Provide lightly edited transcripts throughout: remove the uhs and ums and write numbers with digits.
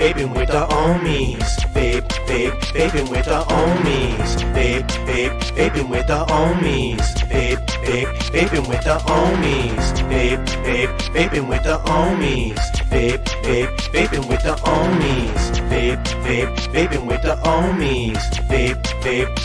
vaping with the Ohmies. Vape, vaping with the Ohmies. Vape, vaping with the Ohmies. Vape, vaping with the Ohmies. Vape, vaping with the Ohmies. Vape, vaping with the Ohmies. Vape, vaping with the Ohmies. Vape,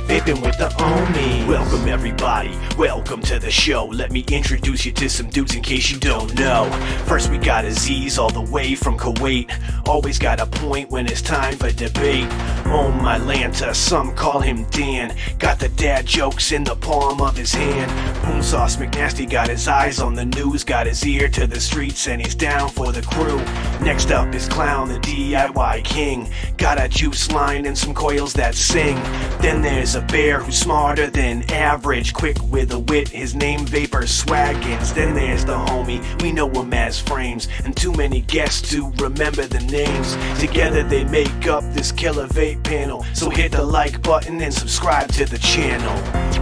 vaping with the Ohmies. Welcome everybody, welcome to the show. Let me introduce you to some dudes in case you don't know. First we got Aziz all the way from Kuwait. Always got a point when it's time for debate. Oh my Lanta, some call him Dan. Got the dad jokes in the palm of his hand. Boom Sauce McNasty got his eyes on the news. Got his ear to the streets and he's down for the crew. Next up is Clown, the DIY king. Got a juice line and some coils that sing. Then there's a bear who's smarter than average. Quick with a wit, his name Vapor Swaggins. Then there's the homie, we know him as Frames. And too many guests to remember the names. Together they make up this killer vape panel. So hit the like button and subscribe to the channel.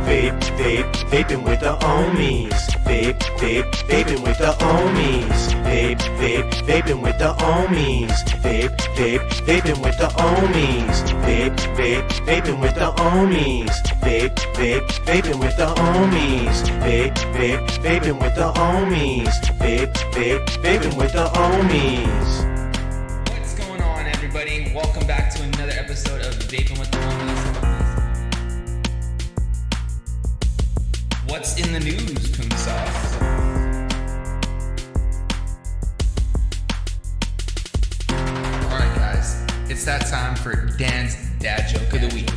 Vape, vaping with the Ohmies. Vape, vaping with the Ohmies. Vape, vaping with the Ohmies. Vape, vaping with the Ohmies. Vape, vaping with the Ohmies. Vape, vaping with the Ohmies. Vape, vaping with the Ohmies. Vape, vaping with the Ohmies. What's going on, everybody? Welcome back to another episode of Vaping with the Ohmies. What's in the news, Poon Sauce? Alright guys, it's that time for Dan's dad joke of the week.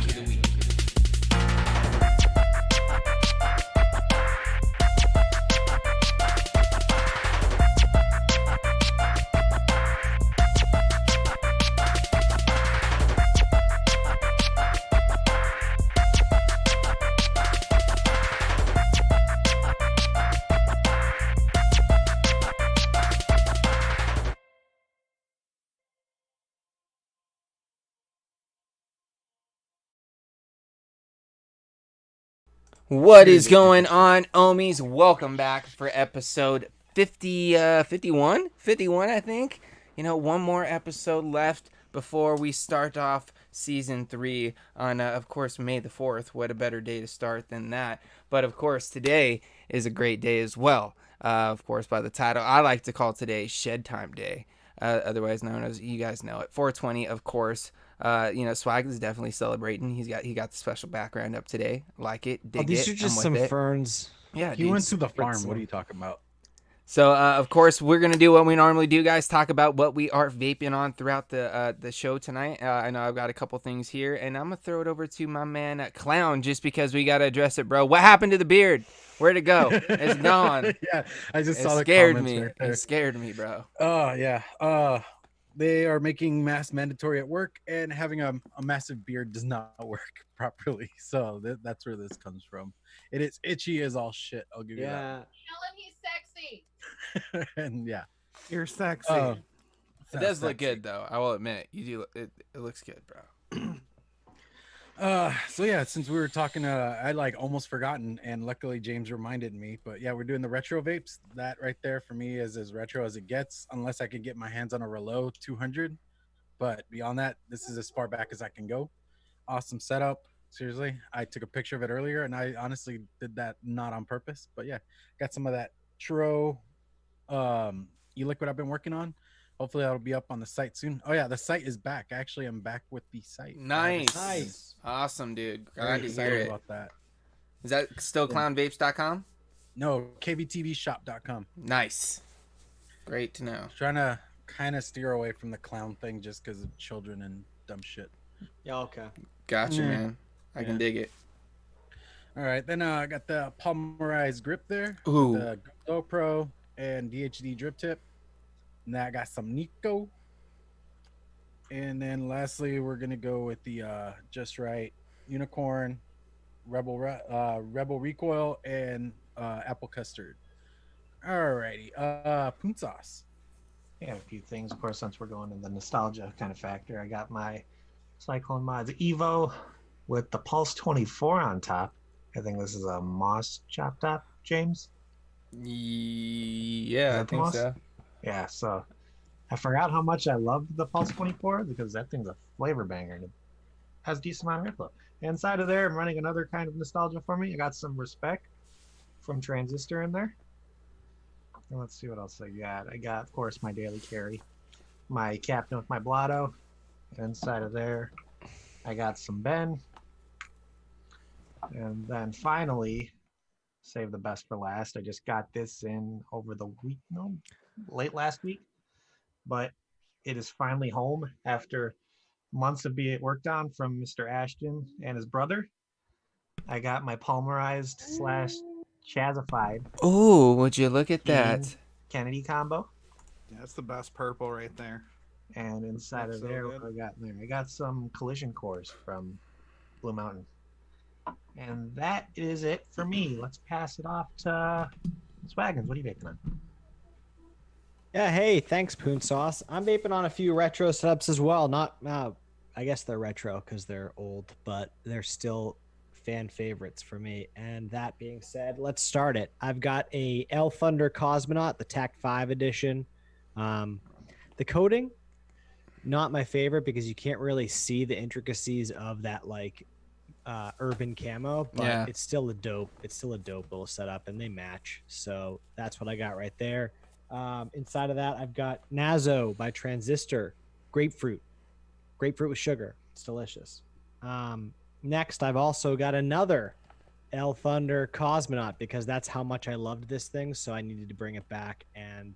What is going on, Ohmies? Welcome back for episode 51, I think. You know, one more episode left before we start off season 3 on, of course, May the 4th. What a better day to start than that. But, of course, today is a great day as well. Of course, by the title, I like to call today Shedtime Day, otherwise known as, you guys know it, 420, of course. You know, Swag is definitely celebrating. He got the special background up today. Like it, dig these it. are just I'm with some ferns. Yeah, he dude. went to the farm. What are you talking about? So, of course, we're gonna do what we normally do, guys. Talk about what we are vaping on throughout the show tonight. I know I've got a couple things here, and I'm gonna throw it over to my man Clown, just because we gotta address it, bro. What happened to the beard? Where'd it go? It's gone. Yeah, I just It saw the scared comments me. right there. It scared me, bro. Oh yeah. They are making mask mandatory at work, and having a massive beard does not work properly. So that's where this comes from. It is itchy as all shit. I'll give you that. Tell him he's sexy. And yeah, You're sexy. It does look good, though. I will admit, you do. It looks good, bro. So yeah, since we were talking, I almost forgotten, and luckily James reminded me. But yeah, we're doing the retro vapes. That right there for me is as retro as it gets, unless I can get my hands on a Relo 200. But beyond that, this is as far back as I can go. Awesome setup. Seriously, I took a picture of it earlier, and I honestly did that not on purpose. But yeah, got some of that churro e-liquid I've been working on. Hopefully that'll be up on the site soon. Oh yeah, the site is back. Actually, I'm back with the site. Nice. Awesome, dude. Glad to hear it. About that. Is that still clownvapes.com? No, kvtvshop.com. Nice. Great to know. Trying to kind of steer away from the clown thing just because of children and dumb shit. Yeah, okay. Gotcha, Yeah. man. I can dig it. All right, then I got the polymerized grip there. Ooh. The GoPro and DHD drip tip. Now I got some Nico. And then lastly, we're gonna go with the Just Right Unicorn, Rebel Recoil, and Apple Custard. Alrighty, Poon Sauce. Yeah, a few things, of course, since we're going in the nostalgia kind of factor. I got my Cyclone Mods Evo with the Pulse 24 on top. I think this is a Moss chop top, James. Yeah, I think Moss? so. Yeah, so I forgot how much I loved the Pulse 24 because that thing's a flavor banger and it has a decent amount of airflow. Inside of there, I'm running another kind of nostalgia for me. I got some Respect from Transistor in there. And let's see what else I got. I got, of course, my daily carry, my Captain with my Blotto. Inside of there, I got some Ben. And then finally, save the best for last. I just got this in over the week, no, late last week. But it is finally home after months of being worked on from Mr. Ashton and his brother. I got my Palmerized / Chazified Oh, would you look at that? Keen Kennedy combo. Yeah, that's the best purple right there. And inside of Looks so there, good. what I got in there? I got some collision cores from Blue Mountain. And that is it for me. Let's pass it off to Swaggins. What are you vaping on? Yeah, hey, thanks, Poon Sauce. I'm vaping on a few retro setups as well. Not, I guess they're retro because they're old, but they're still fan favorites for me. And that being said, let's start it. I've got a L Thunder Cosmonaut, the Tac 5 edition. The coating, not my favorite because you can't really see the intricacies of that like urban camo, but it's still a dope little setup, and they match. So that's what I got right there. Inside of that, I've got Nazo by Transistor, grapefruit with sugar. It's delicious. Next, I've also got another L Thunder Cosmonaut because that's how much I loved this thing. So I needed to bring it back, and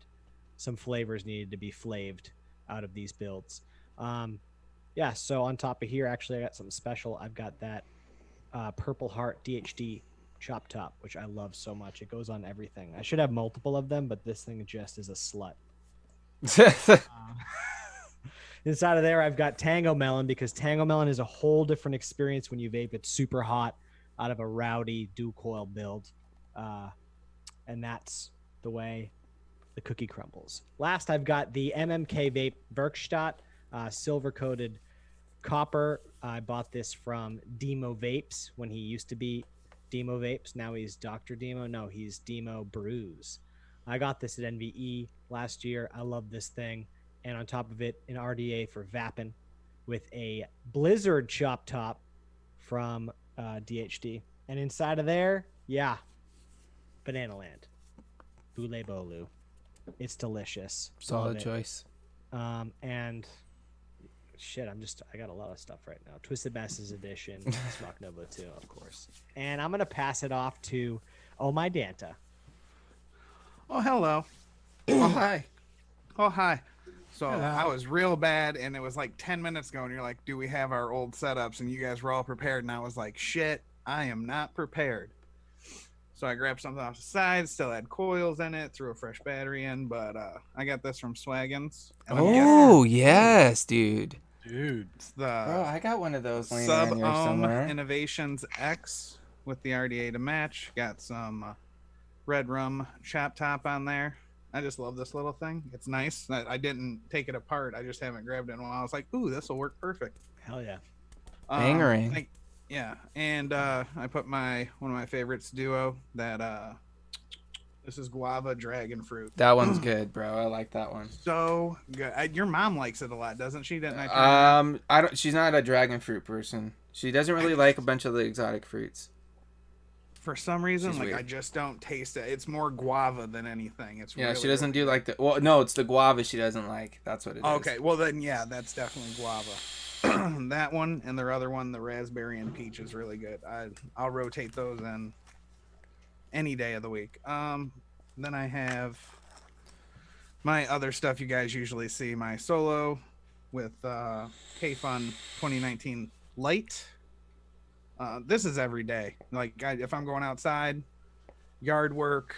some flavors needed to be flaved out of these builds. Yeah. So on top of here, actually, I got something special. I've got that Purple Heart DHD chop top, which I love so much. It goes on everything. I should have multiple of them, but this thing just is a slut. Inside of there, I've got Tango Melon because Tango Melon is a whole different experience when you vape. It's super hot out of a rowdy dual coil build. And that's the way the cookie crumbles. Last, I've got the MMK Vape Werkstatt, silver coated copper. I bought this from Demo Vapes when he used to be Demo Vapes. Now he's Dr. Demo. No, he's Demo Brews. I got this at NVE last year. I love this thing. And on top of it, an RDA for Vaping with a Blizzard chop top from DHD. And inside of there, yeah, Banana Land. Boule Bolu. It's delicious. Solid choice. And shit, I got a lot of stuff right now. Twisted Masses Edition, Smock Nova 2, of course. And I'm going to pass it off to my Danta. Oh, hello. Oh, hi. Oh, hi. So I was real bad, and it was like 10 minutes ago, and you're like, do we have our old setups? And you guys were all prepared, and I was like, shit, I am not prepared. So I grabbed something off the side, still had coils in it, threw a fresh battery in, but I got this from Swaggins. Oh, yes, dude. Dude, It's the Bro, I got one of those laying around here Sub-Ohm somewhere. Innovations X with the RDA to match. Got some red rum chop top on there. I just love this little thing. It's nice. I didn't take it apart. I just haven't grabbed it in a while. I was like, ooh, this will work perfect. Hell yeah. Bangering. Yeah, and I put one of my favorites, Duo, that this is Guava Dragon Fruit. That one's good, bro. I like that one. So good. Your mom likes it a lot, doesn't she? Didn't I? I don't. She's not a dragon fruit person. She doesn't really like a bunch of the exotic fruits. For some reason, She's like weird. I just don't taste it. It's more guava than anything. It's Yeah, really, she doesn't really do like the. Well, no, it's the guava she doesn't like. That's what it is. Okay, well then, yeah, that's definitely guava. That one and their other one, the raspberry and peach, is really good. I'll rotate those in any day of the week. Then I have my other stuff you guys usually see. My Solo with K-Fun 2019 Light. This is every day. Like if I'm going outside, yard work,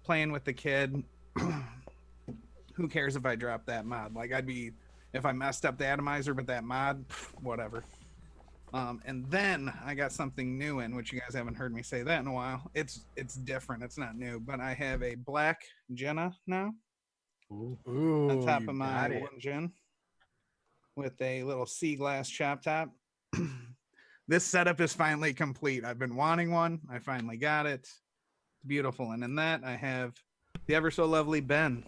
playing with the kid, who cares if I drop that mod? Like if I messed up the atomizer, but that mod, whatever. And then I got something new in, which you guys haven't heard me say that in a while. It's different. It's not new, but I have a black Jenna now. Ooh, On top you of my got it. one gin with a little sea glass chop top. This setup is finally complete. I've been wanting one. I finally got it. It's beautiful. And in that, I have the ever so lovely Ben.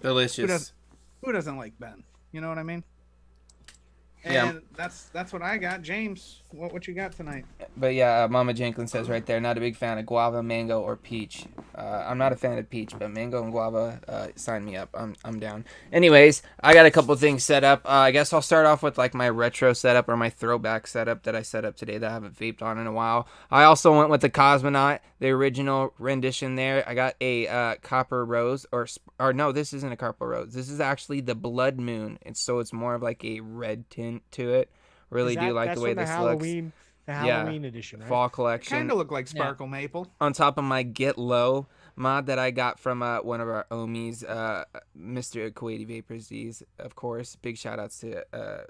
Delicious. Who doesn't like Ben? You know what I mean? Yeah. And that's what I got. James, what you got tonight? But yeah, Mama Jenkins says right there, not a big fan of guava, mango, or peach. I'm not a fan of peach, but mango and guava, sign me up. I'm down. Anyways, I got a couple things set up. I guess I'll start off with like my retro setup or my throwback setup that I set up today that I haven't vaped on in a while. I also went with the Cosmonaut, the original rendition there. I got a copper rose, or no, this isn't a copper rose. This is actually the Blood Moon. It's more of like a red tint to it. Really do like the way this looks. The Halloween edition, right? Fall collection. Kind of look like Sparkle Maple. On top of my Get Low mod that I got from one of our Ohmies, Mr. Kuwaiti Vape Aziz, of course. Big shout outs to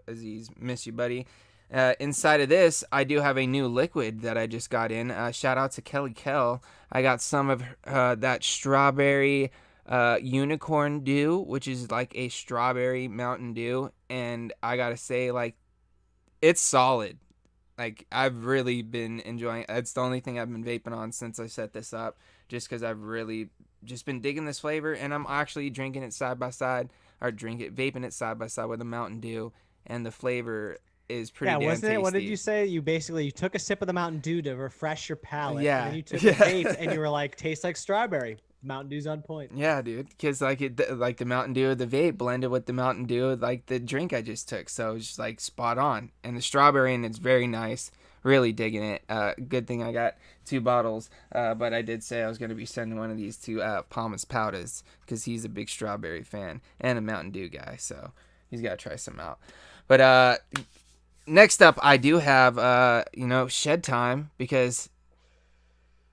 Aziz. Miss you, buddy. Inside of this, I do have a new liquid that I just got in. Shout out to Kelly Kell. I got some of that strawberry unicorn dew, which is like a strawberry Mountain Dew. And I gotta say, like, it's solid. Like, I've really been enjoying it. It's the only thing I've been vaping on since I set this up, just because I've really just been digging this flavor, and I'm actually drinking it side by side, or vaping it side by side with a Mountain Dew, and the flavor is pretty damn wasn't tasty. it? What did you say? You took a sip of the Mountain Dew to refresh your palate. Yeah. And then you took a vape and you were like, tastes like strawberry. Mountain Dew's on point. Yeah, dude, because like the Mountain Dew of the vape blended with the Mountain Dew of, like, the drink I just took, so it's just like spot on. And the strawberry, and it's very nice. Really digging it. Good thing I got 2 bottles, but I did say I was going to be sending one of these to Palmas Powdas, because he's a big strawberry fan and a Mountain Dew guy, so he's got to try some out. But next up, I do have Shedtime, because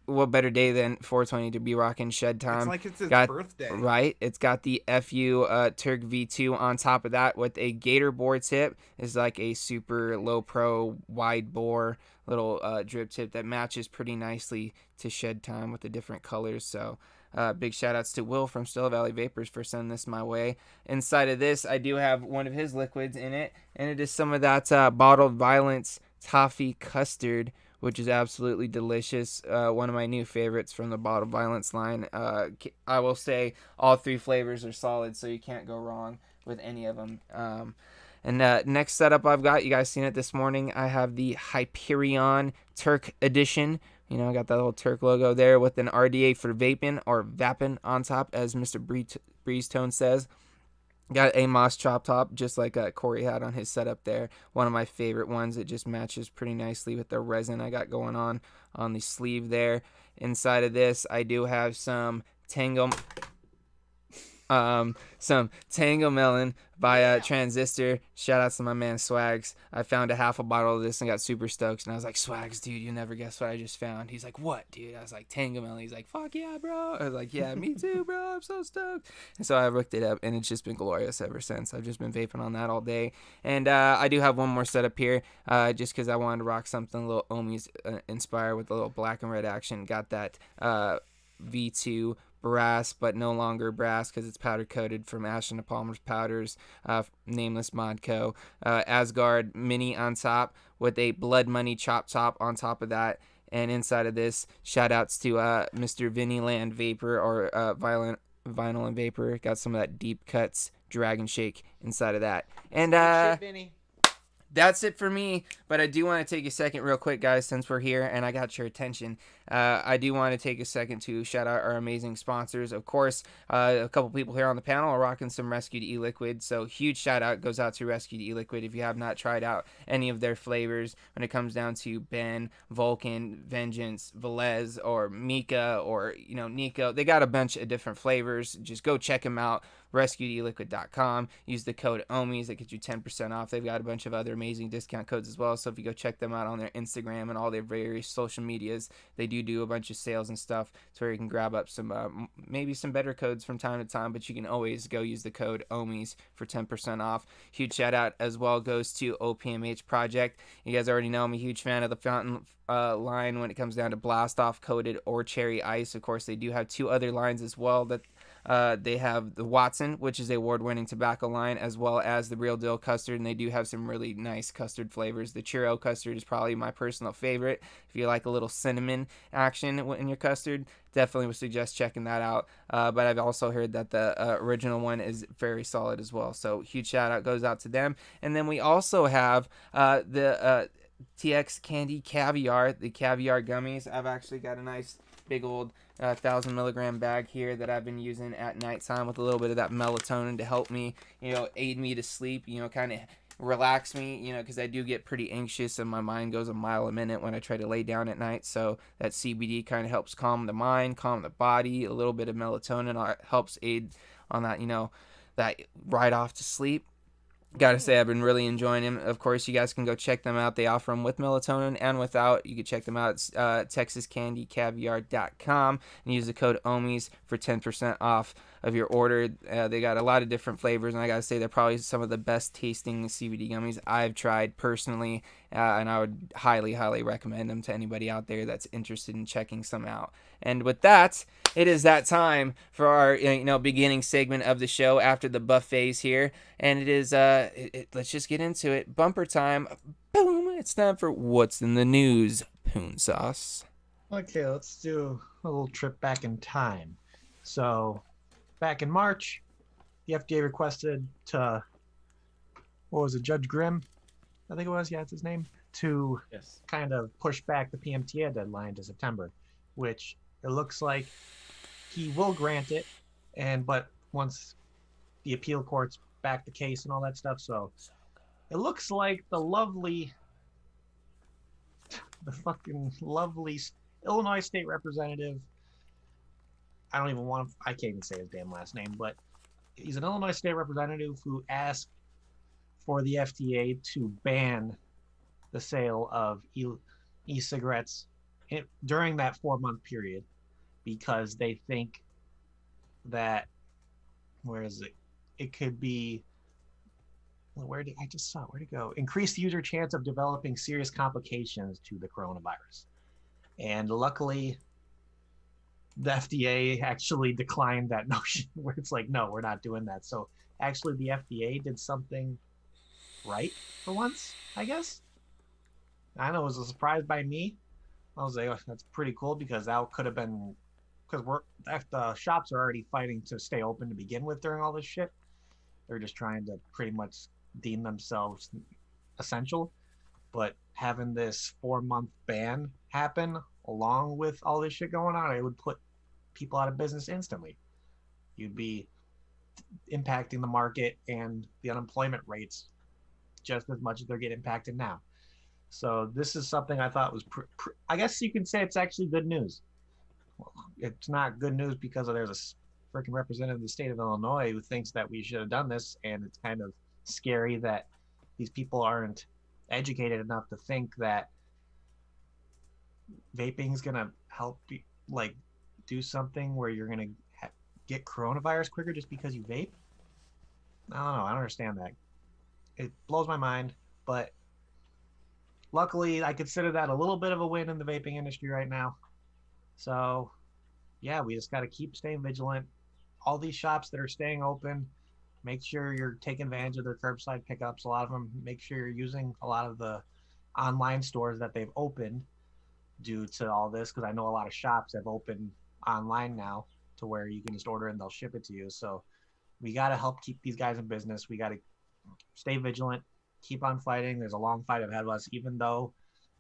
what better day than 420 to be rocking Shedtime? It's like it's his got, birthday. Right? It's got the FU Turk V2 on top of that with a gator bore tip. It's like a super low pro wide bore little drip tip that matches pretty nicely to Shedtime with the different colors. So big shout outs to Will from Still Valley Vapors for sending this my way. Inside of this, I do have one of his liquids in it, and it is some of that Bottled Violence Toffee Custard, which is absolutely delicious. One of my new favorites from the Bottled Violence line. I will say all 3 flavors are solid, so you can't go wrong with any of them. And next setup I've got, you guys seen it this morning, I have the Hyperion Turk Edition. You know, I got that little Turk logo there with an RDA for vaping, or vaping on top, as Mr. Breezetone says. Got a moss chop top, just like Corey had on his setup there. One of my favorite ones. It just matches pretty nicely with the resin I got going on the sleeve there. Inside of this, I do have some Tango Melon by Transistor. Shout out to my man Swags. I found a half a bottle of this and got super stoked, and I was like, Swags, dude, you never guess what I just found. He's like, what, dude? I was like, Tango Melon. He's like, fuck yeah, bro. I was like, yeah, me too, bro. I'm so stoked. And so I looked it up, and it's just been glorious ever since. I've just been vaping on that all day. And I do have one more setup here, just because I wanted to rock something a little Ohmies inspired with a little black and red action. Got that V2 brass, but no longer brass because it's powder coated from Ashton to Palmer's Powders, Nameless Mod Co. Asgard Mini on top with a Blood Money chop top on top of that. And inside of this, shout outs to Mr. Vinny Land Vapor, or Vinyl and Vapor. Got some of that Deep Cuts Dragon Shake inside of that. And that's it for me, but I do want to take a second real quick, guys, since we're here and I got your attention. I do want to take a second to shout out our amazing sponsors. Of course, a couple people here on the panel are rocking some Rescued E-Liquid, so huge shout out goes out to Rescued E-Liquid. If you have not tried out any of their flavors, when it comes down to Ben, Vulcan, Vengeance, Velez, or Mika, or Nico, they got a bunch of different flavors. Just go check them out. RescuedEliquid.com. Use the code Ohmies. That gets you 10% off. They've got a bunch of other amazing discount codes as well. So if you go check them out on their Instagram and all their various social medias, they do a bunch of sales and stuff to where you can grab up some maybe some better codes from time to time. But you can always go use the code Ohmies for 10% off. Huge shout out as well goes to OPMH Project. You guys already know I'm a huge fan of the fountain line when it comes down to blast off coated or cherry ice. Of course, they do have 2 other lines as well that They have the Watson, which is a award-winning tobacco line, as well as the Real Deal custard, and they do have some really nice custard flavors. The Churro custard is probably my personal favorite. If you like a little cinnamon action in your custard, definitely would suggest checking that out. But I've also heard that the original one is very solid as well. So huge shout out goes out to them. And then we also have the TX Candy Caviar, the caviar gummies. I've actually got a nice big old 1,000 milligram bag here that I've been using at nighttime with a little bit of that melatonin to help me, aid me to sleep, kind of relax me, because I do get pretty anxious and my mind goes a mile a minute when I try to lay down at night. So that CBD kind of helps calm the mind, calm the body. A little bit of melatonin helps aid on that, that ride off to sleep. Gotta say, I've been really enjoying them. Of course, you guys can go check them out. They offer them with melatonin and without. You can check them out at texascandycaviar.com and use the code Ohmies for 10% off of your order. They got a lot of different flavors, and I gotta say, they're probably some of the best tasting CBD gummies I've tried personally, and I would highly, highly recommend them to anybody out there that's interested in checking some out. And with that, it is that time for our beginning segment of the show after the buffets here, and it is let's just get into it. Bumper time. Boom! It's time for what's in the news. Poon sauce. Okay, let's do a little trip back in time. So, back in March, the FDA requested to, what was it, Judge Grimm? I think it was, yeah, that's his name, to kind of push back the PMTA deadline to September, which it looks like he will grant it, but once the appeal courts back the case and all that stuff, so it looks like the fucking lovely Illinois state representative, I can't even say his damn last name, but he's an Illinois state representative who asked for the FDA to ban the sale of e-cigarettes during that 4-month period, because they think that, it could be, where'd it go? Increase the user chance of developing serious complications to the coronavirus. And luckily, the FDA actually declined that notion, where it's like, no, we're not doing that. So actually the FDA did something right for once, I guess. I know it was a surprise by me. I was like, oh, that's pretty cool, because that could have been, because the shops are already fighting to stay open to begin with during all this shit. They're just trying to pretty much deem themselves essential. But having this 4-month ban happen along with all this shit going on, it would put people out of business instantly. You'd be impacting the market and the unemployment rates just as much as they're getting impacted now. So this is something I thought was, I guess you can say it's actually good news. Well, it's not good news because there's a freaking representative of the state of Illinois who thinks that we should have done this, and it's kind of scary that these people aren't educated enough to think that vaping is going to help do something where you're going to get coronavirus quicker just because you vape. I don't know. I don't understand that. It blows my mind, but luckily I consider that a little bit of a win in the vaping industry right now. So yeah, we just got to keep staying vigilant. All these shops that are staying open, make sure you're taking advantage of their curbside pickups. A lot of them, make sure you're using a lot of the online stores that they've opened due to all this, because I know a lot of shops have opened online now to where you can just order and they'll ship it to you. So we got to help keep these guys in business. We got to stay vigilant, keep on fighting. There's a long fight ahead of us, even though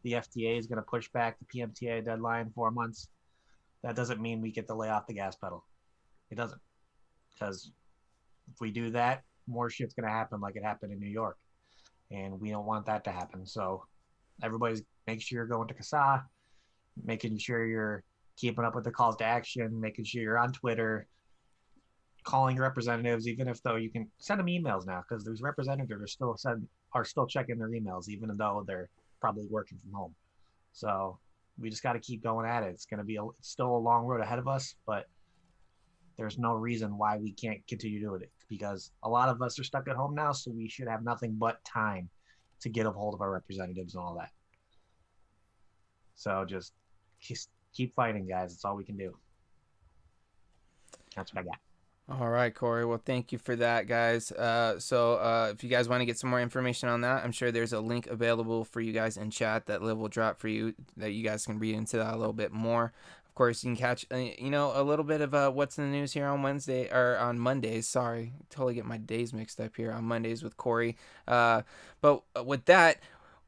the FDA is going to push back the PMTA deadline 4 months. That doesn't mean we get to lay off the gas pedal. It doesn't. Because if we do that, more shit's going to happen like it happened in New York. And we don't want that to happen. So everybody's, make sure you're going to CASA, making sure you're keeping up with the calls to action, making sure you're on Twitter, calling your representatives, even if though you can send them emails now, because those representatives are still checking their emails, even though they're probably working from home. So we just got to keep going at it. It's going to be still a long road ahead of us, but there's no reason why we can't continue doing it, because a lot of us are stuck at home now, so we should have nothing but time to get a hold of our representatives and all that. So just keep fighting, guys. That's all we can do. That's what I got. All right, Corey. Well, thank you for that, guys. So if you guys want to get some more information on that, I'm sure there's a link available for you guys in chat that Liv will drop for you that you guys can read into that a little bit more. Of course, you can catch, a little bit of what's in the news here on Wednesday or on Mondays. Sorry, totally get my days mixed up here on Mondays with Corey. But with that,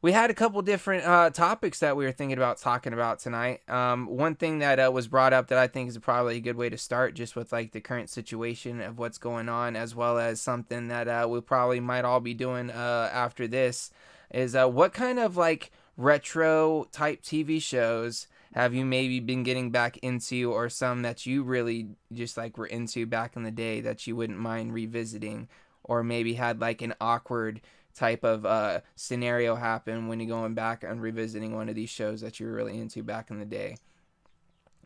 we had a couple different topics that we were thinking about talking about tonight. One thing that was brought up that I think is probably a good way to start, just with like the current situation of what's going on, as well as something that we probably might all be doing after this, is what kind of like retro type TV shows have you maybe been getting back into, or some that you really just like were into back in the day that you wouldn't mind revisiting, or maybe had like an awkward type of scenario happen when you're going back and revisiting one of these shows that you were really into back in the day.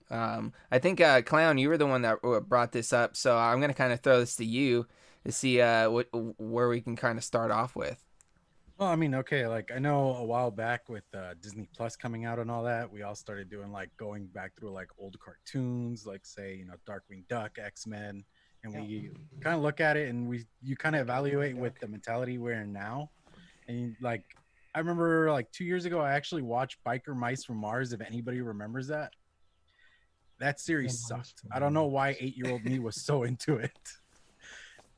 I think Clown, you were the one that brought this up, so I'm gonna kind of throw this to you to see where we can kind of start off with. Well, I mean, okay, like I know a while back with Disney Plus coming out and all that, we all started doing like going back through like old cartoons, like say, Darkwing Duck, X-Men, and we kind of look at it and you kind of evaluate with the mentality we're in now. And like I remember like 2 years ago I actually watched Biker Mice from Mars, if anybody remembers that. That series sucked. I don't know why 8-year-old me was so into it.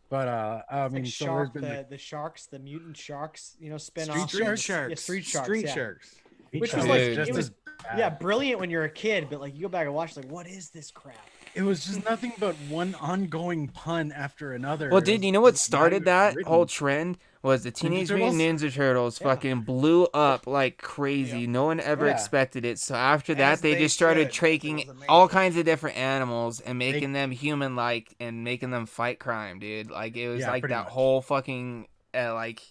But I mean, like so shark, there's been the sharks, the mutant sharks, spin off. Street Sharks. Yeah, Street Sharks. Street yeah. Sharks. Which was Dude. like, just it was, as bad. yeah, brilliant when you're a kid, but like you go back and watch, like, what is this crap? It was just nothing but one ongoing pun after another. Well, It dude, was you know what just started not that written. whole trend was the Teenage Mutant Ninja Turtles Yeah. fucking blew up like crazy. Yeah. No one ever Yeah. expected it. So after that, As they they just started should. It taking was amazing. all kinds of different animals and making them human-like and making them fight crime, dude. Like it was Yeah, like pretty that much. whole fucking like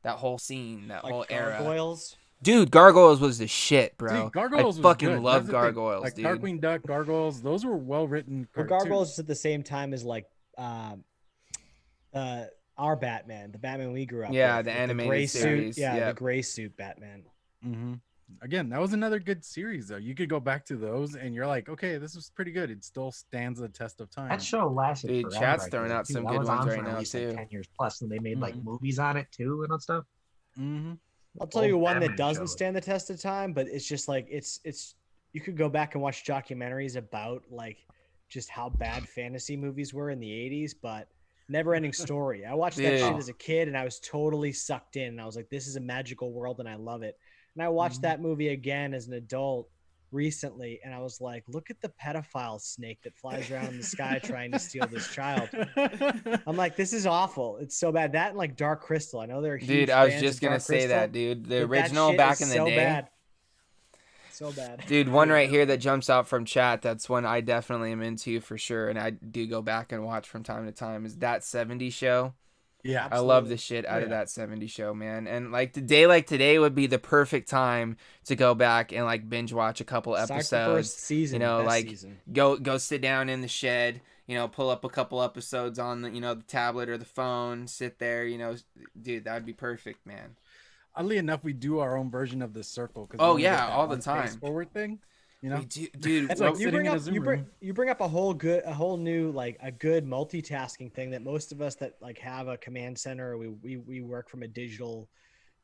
that whole scene, that Like whole era. gargoyles. Dude, Gargoyles was the shit, bro. See, Gargoyles I was fucking good. love That's the thing. Gargoyles, like dude. Darkwing Duck, Gargoyles, those were well written. Well, gargoyles is at the same time as like our Batman, the Batman we grew up Yeah, with, the with animated gray series, suit. Yeah, yep. the gray suit Batman. Mm-hmm. Again, that was another good series though. You could go back to those and you're like, okay, this was pretty good. It still stands the test of time. That show lasted Dude, forever. chat's I throwing think, out too. some That good was ones on right for now, at least, too. like 10 years plus, and they made like Mhm. movies on it too and stuff. Mm-hmm. I'll tell you Old one that Batman doesn't shows. stand the test of time, but it's just like it's you could go back and watch documentaries about like just how bad fantasy movies were in the 80s, but never ending story. I watched that Dude. shit as a kid and I was totally sucked in. And I was like, this is a magical world and I love it. And I watched that movie again as an adult recently and I was like, look at the pedophile snake that flies around in the sky trying to steal this child. I'm like, this is awful. It's so bad. That and like Dark Crystal. I know they're huge Dude, I was fans just of gonna Dark say Crystal, that, dude. The but that original shit back is in the so day. bad. So bad. Dude, one right here that jumps out from chat, that's one I definitely am into for sure, and I do go back and watch from time to time, is That 70s Show. Yeah. I love Absolutely. the shit out Oh, of yeah. That 70s Show, man. And like the day like today would be the perfect time to go back and like binge watch a couple Start the episodes. first season, You know, best like season. go sit down in the shed, pull up a couple episodes on the the tablet or the phone, sit there, dude, that would be perfect, man. Oddly enough, we do our own version of the circle. Oh, yeah, all the time. Forward thing, We do, dude. That's like like you sitting bring in a up Zoom you room. bring up a whole new like a good multitasking thing that most of us that like have a command center, we work from a digital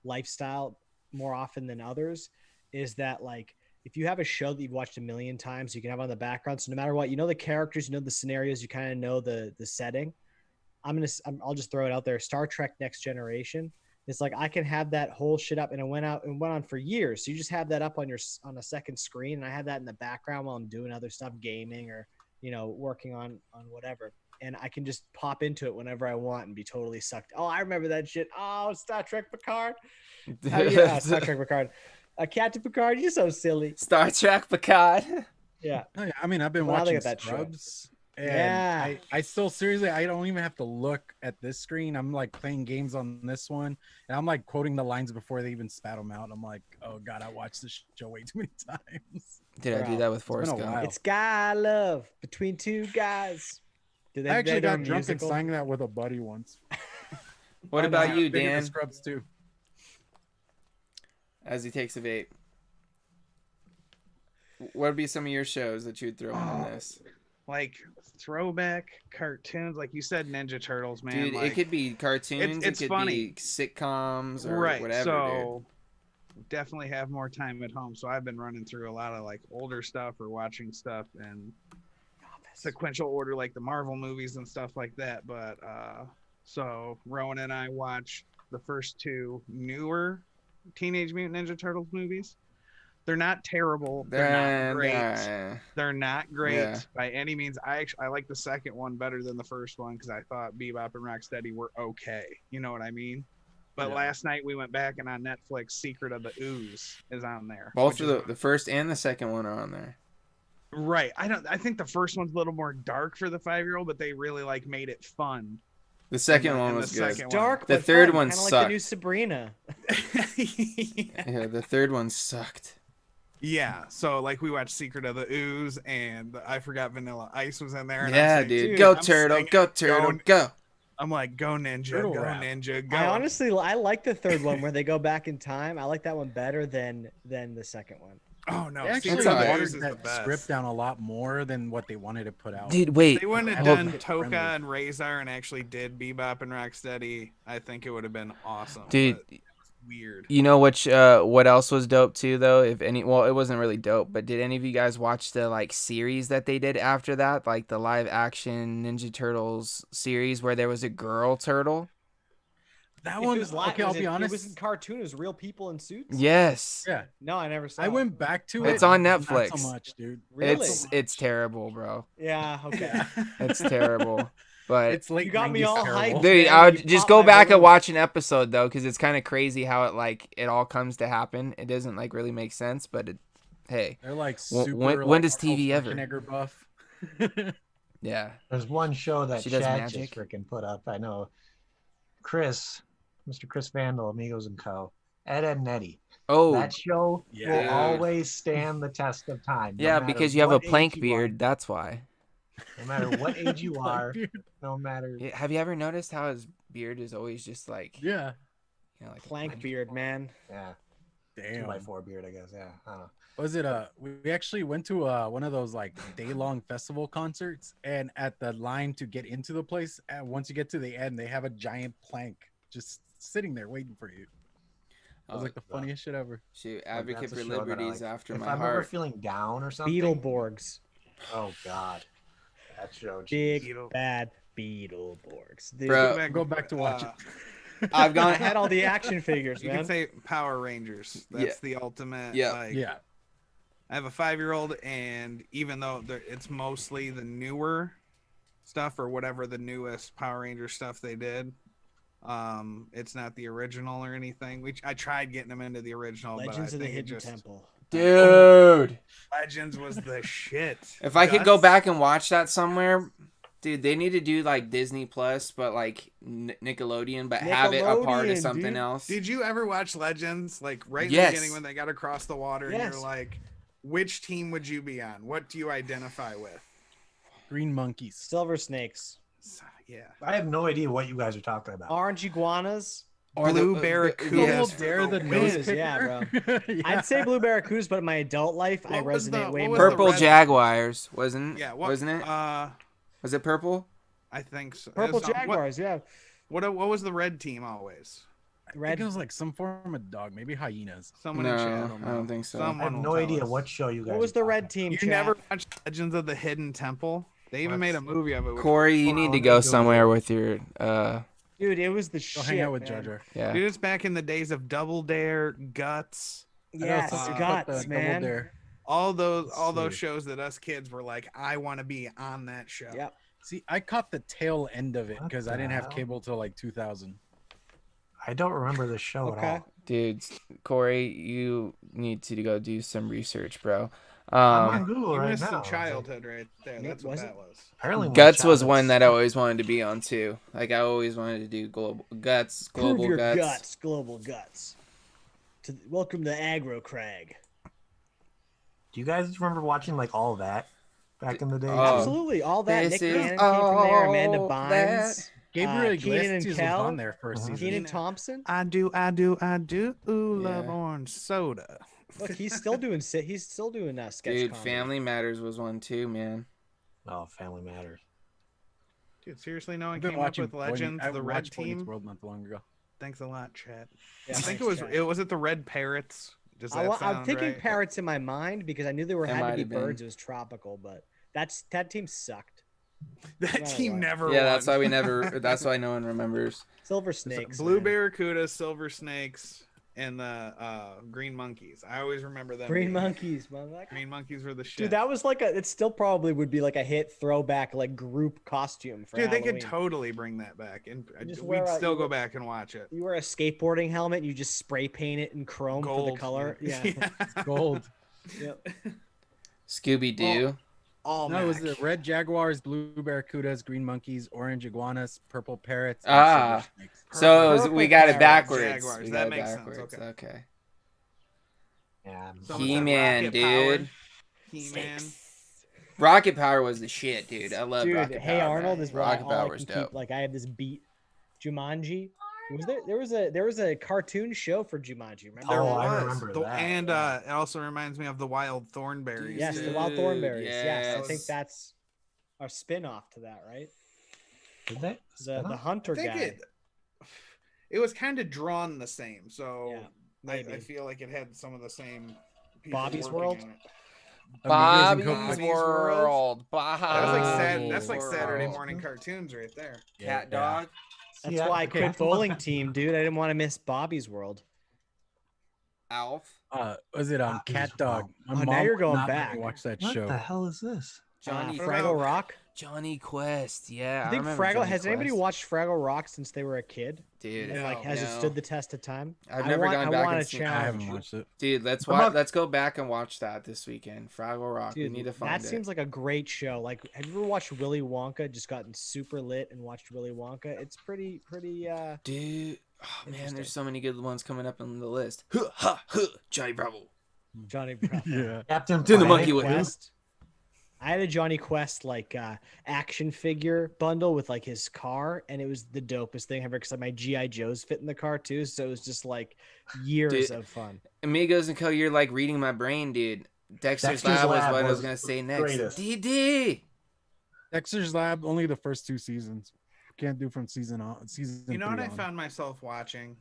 lifestyle more often than others, is that like if you have a show that you've watched a million times, you can have on the background. So no matter what, the characters, the scenarios, you kind of know the setting. I'll just throw it out there. Star Trek Next Generation. It's like I can have that whole shit up, and it went on for years. So you just have that up on a second screen, and I have that in the background while I'm doing other stuff, gaming or working on whatever, and I can just pop into it whenever I want and be totally sucked. Oh, I remember that shit. Oh, Star Trek Picard. Oh, yeah, Star Trek Picard. Captain Picard, you're so silly. Star Trek Picard. Yeah. Oh, yeah. I mean, I've been Well, I watching look at that show. Scrubs. And Yeah. I still seriously, I don't even have to look at this screen. I'm like playing games on this one, and I'm like quoting the lines before they even spat them out. I'm like, oh god, I watched this show way too many times. Did I do that with Forrest been a Gump? while. It's guy love between two guys. Did I actually do a got drunk and musical? sang that with a buddy once. What I'm about not you, big into Dan? Scrubs too. As he takes a vape. What would be some of your shows that you'd throw in on this? like throwback cartoons, like you said, Ninja Turtles, man. Dude, like, it could be cartoons. it's it could funny. be sitcoms or right. whatever. So definitely have more time at home. So I've been running through a lot of like older stuff or watching stuff in sequential order, like the Marvel movies and stuff like that. But so Rowan and I watched the first 2 newer Teenage Mutant Ninja Turtles movies. They're not terrible. They're not great. They're not great by any means. I like the second one better than the first one because I thought Bebop and Rocksteady were okay. You know what I mean? But last night we went back and on Netflix, Secret of the Ooze is on there. Both of the first and the second one are on there. Right. I think the first one's a little more dark for the 5-year-old, but they really like made it fun. The second one was good. Dark, the but third fun, one kinda sucked. like the new Sabrina. Yeah, the third one sucked. Yeah, so like we watched Secret of the Ooze, and I forgot Vanilla Ice was in there. And Yeah, I'm saying, dude. Go I'm turtle, singing, go turtle, go. I'm like, go ninja, Turtle go rap. ninja, go. I like the third one where they go back in time. I like that one better than the second one. Oh no, They actually Secret of the watered Ooze is the that best. script down a lot more than what they wanted to put out. Dude, wait. They wouldn't have hold- done Kid Toka friendly. and Razor and actually did Bebop and Rocksteady. I think it would have been awesome. Dude, but it was weird. You know what else was dope too though? If any, well, it wasn't really dope, but did any of you guys watch the like series that they did after that, like the live action Ninja Turtles series where there was a girl turtle? That If one, it was live, okay, I'll be It honest. was in cartoon. It was real people in suits. Yes. Yeah, No, I never saw. I it. went back to it. It's on not Netflix. so much, dude. Really? It's terrible, bro. Yeah. Okay. It's terrible. But It's late. You got me 90s all terrible. hyped. dude, man, I would you just popped go my back and balloon. watch an episode though, because it's kind of crazy how it all comes to happen. It doesn't like really make sense, but hey, They're like When- super. when like, does TV ever? Schwarzenegger buff. yeah. There's one show that She does Chad magic. just freaking put up. I know Mr. Chris Vandal, Amigos and Co. Ed, Ed and Eddie. Oh, That show will Yeah. always stand the test of time. no yeah, matter because you have a what age plank you beard. are, That's why. no matter what age you are, no matter. Yeah, have you ever noticed how his beard is always just like, Yeah. you know, like Plank beard, man. Yeah, Damn. 2x4 beard, I guess. Yeah, I don't know. Was it we actually went to one of those like day-long festival concerts, and at the line to get into the place, once you get to the end, they have a giant plank just sitting there waiting for you. It was Oh, like the funniest shit ever. shoot, Like, advocate that's a for show that I liberties like. after if my I'm heart. ever feeling down or something. Beetleborgs. Oh God, that show. Big Beetle- bad Beetleborgs. Dude, Bro, Go back to watch it. I've I gone. had all the action figures, You man. can say Power Rangers. That's the ultimate. Yeah. Like, Yeah. I have a 5-year-old, and even though it's mostly the newer stuff or whatever the newest Power Ranger stuff they did, it's not the original or anything. I tried getting them into the original, Legends but of I the think Hidden Temple. Dude, Legends was the shit. if I could go Guts? back and watch that somewhere, dude, they need to do like Disney Plus, but like Nickelodeon, but have it a part of Nickelodeon, something dude. else. Did you ever watch Legends? Like right in Yes. the beginning when they got across the water, and Yes. you're like, which team would you be on? What do you identify with? Green monkeys. Silver snakes. Yeah. I have no idea what you guys are talking about. Orange iguanas. Or Blue the Barracuda. Yes, Dare the for the nose win. picker. Yeah, bro. Yeah. I'd say blue barracudas, but in my adult life, I What was resonate the- way what more. was the Purple red- Jaguars, wasn't? Yeah. Wasn't it? Was it purple? I think so. Purple It's not- jaguars, yeah. What was the red team always? I think Red. it was like some form of dog, maybe hyenas. Someone No, in chat. will I don't know. think so. I Someone have will no tell idea us. what show you guys. What was are the talking red about. team? You chat? never watched Legends of the Hidden Temple? They even made a movie of it. With Corey, you Hold on, need let to me go go somewhere there. with your Dude, it was the Go shit. hang out with man. Jar Jar. yeah. Dude, it's back in the days of Double Dare, Guts, Yes, something about guts, the Double man. Dare. all those Let's see. shows that us kids were like, I want to be on that show. Yep. See, I caught the tail end of it What because I the didn't have hell? cable till like 2000. I don't remember the show at Okay. all. Dude, Corey, you need to go do some research, bro. I'm on Google You right missed now. some childhood right there. Yeah, That's what was that it? was. Apparently, my Guts was childhood one that I sucked. always wanted to be on too. Like I always wanted to do global guts, global Prove your guts. guts, global guts. Welcome to Aggro Crag. Do you guys remember watching like all that back in the day? Oh. Absolutely, all that. This Nick is Cannon came from there. Amanda all Bynes, that. Gabriel Keenan and Iglesias was Kel, on there for a season. Keenan Thompson. I do love Yeah. orange soda. Look, he's still doing sketch Dude, comedy. Family Matters was one too, man. Oh, Family Matters. Dude, seriously, no one I've been came up watching with Legends, I the Red watched Boy Meets Team. World not long ago. Thanks a lot, chat. Yeah, I think thanks, it chat. was it the Red Parrots. Does that I'm sound thinking right? parrots in my mind because I knew there It had to might be have been. birds. It was tropical, but that team sucked. That matter team what. never Yeah, won. that's why we never. That's why no one remembers. Silver snakes. Blue man. Barracuda, Silver Snakes, and the Green Monkeys. I always remember them. Green being- monkeys, motherfucker. Green Monkeys were the shit. Dude, that was like it still probably would be like a hit throwback like group costume for Dude, they Halloween. could totally bring that back, and just we'd wear a- still you go wear- back and watch it. You wear a skateboarding helmet, you just spray paint it in chrome for the color. Yeah. Gold. Yep. Scooby Doo. All No, it was Mac. the red jaguars, blue barracudas, green monkeys, orange iguanas, purple parrots. and Ah. silver snakes. So it was, Purple we got it Parrots, backwards. Jaguars, We that got it makes sense, backwards. okay. Okay. Yeah. Some of that He-Man, Rocket dude. Power, He-Man. Rocket Power was the shit, dude. I love Dude, Rocket Hey Power. Arnold man. is what Rocket all I Power can was keep. dope. Like I have this beat. Jumanji. There was a cartoon show for Jumanji. Remember? There Oh, was. I remember that. And it also reminds me of the Wild Thornberries. Yes, the too. Wild Thornberries. Dude, Yes, I yes. think that's a spin-off to that, right? Did they? The I hunter think guy. it was kind of drawn the same, so Yeah, I maybe. feel like it had some of the same. people Bobby's working World? in it. Bobby's Bobby's World. Bobby's That's like Saturday World. morning cartoons right there. Cat dog. That's Yeah, why I okay. quit bowling team, dude. I didn't want to miss Bobby's World. Alf. Was it Bobby's Cat Dog? World. My Oh, now mom you're would going not let me back. Watch that What show. the hell is this? Johnny. What Fraggle about- Rock. Johnny Quest. Yeah. I think remember Fraggle. Johnny Has anybody Quest. watched Fraggle Rock since they were a kid? Dude. And like, has it no. stood the test of time? I've I never want- gone I back want and a seen. I challenge. haven't watched it. Dude, let's Come on. let's go back and watch that this weekend. Fraggle Rock. Dude, we need to find that it. seems like a great show. Like, have you ever watched Willy Wonka? Just gotten super lit and watched Willy Wonka. It's pretty. Dude. Oh man, Interesting. there's so many good ones coming up on the list. Johnny Bravo. Johnny Bravo. Yeah. Captain Do the Planet? monkey with Quest. I had a Johnny Quest like action figure bundle with like his car, and it was the dopest thing ever because my GI Joes fit in the car too. So it was just like years Dude. of fun. Amigos and Co. You're like reading my brain, dude. Dexter's Dexter's Lab was Lab what I was was gonna say next. greatest. DD. Dexter's Lab, only the first 2 seasons. Can't do from season on. Season. You know what 3 I on. found myself watching,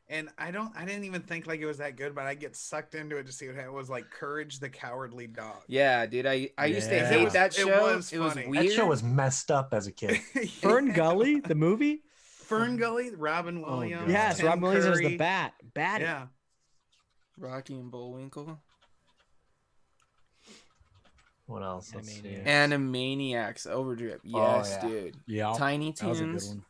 and I didn't even think like it was that good, but I get sucked into it to see what it was like. Courage the Cowardly Dog. Yeah, dude. I used to Yeah. hate It was- that it show. was It was funny. weird. That show was messed up as a kid. Fern Gully, the movie. Fern Gully, Robin Oh, Williams. God. Yes, Tim Robin Williams was Curry. the bat. Batty. Yeah, Rocky and Bullwinkle. What else? Let's see. Animaniacs. Animaniacs. Overdrip. Oh, Yes, yeah. dude. Yeah. Tiny That was a good Toons. one.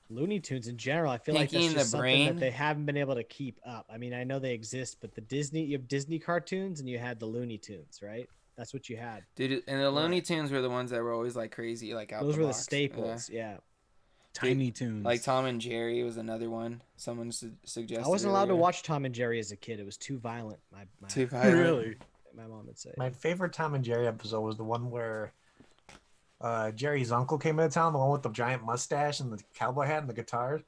Looney Tunes in general, I feel like Pinky that's and just the something Brain. that they haven't been able to keep up. I mean, I know they exist, but you have Disney cartoons and you had the Looney Tunes, right? That's what you had. Dude, and the Looney Tunes were the ones that were always like crazy, like out Those the were the box. staples. Yeah. Tiny Toons. Like Tom and Jerry was another one. Someone suggested. I wasn't allowed to earlier. watch Tom and Jerry as a kid. It was too violent. Too violent. Really? My mom would say. My favorite Tom and Jerry episode was the one where Jerry's uncle came into town, the one with the giant mustache and the cowboy hat and the guitars.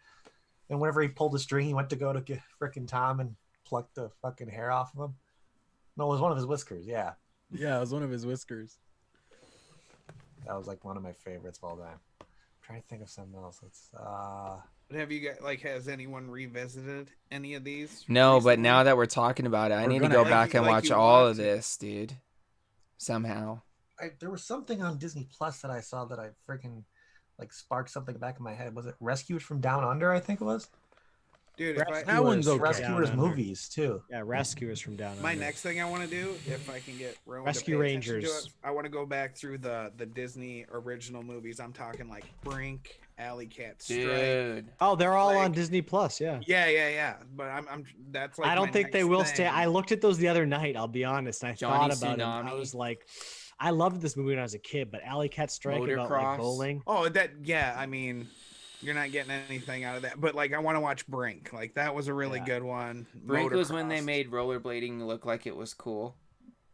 And whenever he pulled a string, he went to go to get frickin' Tom and pluck the fucking hair off of him. No, it was one of his whiskers. Yeah, Yeah, it was one of his whiskers. that was like one of my favorites of all time. I'm trying to think of something else. Let's but have you got like has anyone revisited any of these? No, but recently? now that we're talking about it, I We're need to gonna go have back to. and Like watch you all want of to. this, dude. Somehow. there was something on Disney Plus that I saw that I freaking like sparked something back in my head. Was it Rescued from Down Under? I think it was. dude, if I, That one's okay. Rescuers Down Under. movies too. Yeah, Rescuers from Down my Under. next thing I want to do, if I can get Rowan Rescue to pay attention to Rangers. it, I want to go back through the Disney original movies. I'm talking like Brink, Alley Cat, Strike. Dude. Oh, they're all on Like- Disney Plus. Yeah. Yeah. But I'm that's like I don't my think they next will thing. stay. I looked at those the other night. I'll be honest. And I Johnny thought about it. I Tsunami. was like, I loved this movie when I was a kid, but Alley Cat Strike about Motocross. like bowling. Oh, I mean, you're not getting anything out of that. But like, I want to watch Brink. Like that was a really Yeah. good one. Brink was when they Motocross. made rollerblading look like it was cool.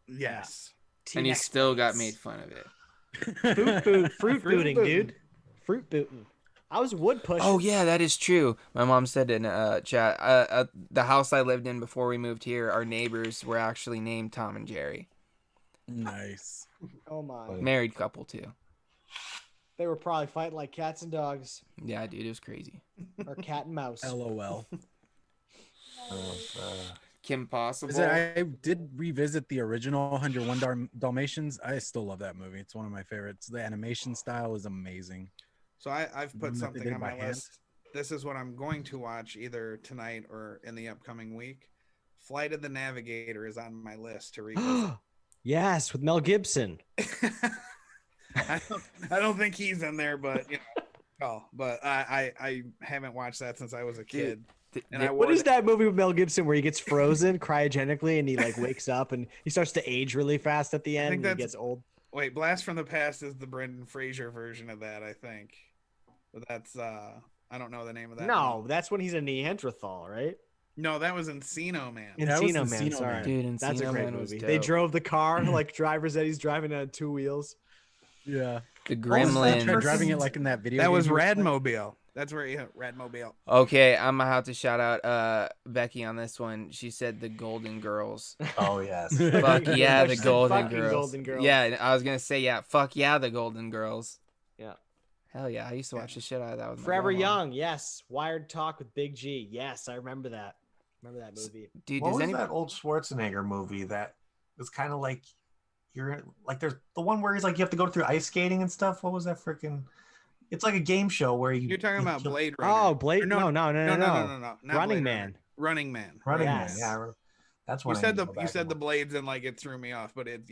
Yes. And he T-Nex still got Boots. made fun of it. fruit booting, booting. dude. Fruit booting. I was wood pushing. Oh yeah, that is true. My mom said in chat, the house I lived in before we moved here, our neighbors were actually named Tom and Jerry. Nice. Oh my. Married couple too. They were probably fighting like cats and dogs, Yeah, dude, it was crazy. or cat and mouse. LOL. Kim Possible. Is it, I did revisit the original 101 Dalmatians. I still love that movie. It's one of my favorites. The animation style is amazing. So I've The put one that they something did on by my hand? list. This is what I'm going to watch either tonight or in the upcoming week. Flight of the Navigator is on my list to revisit. Yes, with Mel Gibson. I don't think he's in there, but you know, but I haven't watched that since I was a kid. And I What wore is that movie with Mel Gibson where he gets frozen cryogenically and he like wakes up and he starts to age really fast at the end think and he that's- gets old? Wait, Blast from the Past is the Brendan Fraser version of that, I think. But that's I don't know the name of that. No, one. that's when he's a Neanderthal, right? No, that was Encino Man. That was Encino Man, Encino sorry. Man. Dude, That's a Encino great Man was movie. They dope. drove the car like driver's ed. He's driving on 2 wheels. Yeah. The Tried Gremlins. driving it like in that video. That game was you were playing. Radmobile. That's where Radmobile. Okay, I'm gonna have to shout out Becky on this one. She said the Golden Girls. Oh yes. Fuck yeah, She the said Golden fucking Girls. Golden Girls. Yeah, I was gonna say yeah. Fuck yeah, the Golden Girls. Yeah. Hell yeah, I used to watch the shit out of that. With my Forever grandma. Young, yes. Wired Talk with Big G. Yes, I remember that. Remember that movie. Dude, What does was anybody? that old Schwarzenegger movie that was kind of like you're like there's the one where he's like you have to go through ice skating and stuff. What was that freaking? It's like a game show where You're talking you about kill- Blade Runner. Oh, Blade. Or No. not Running Blade Man. Runner. Running Man. Running Yes. Man. Yeah, that's You what said the blades and like it threw me off, but it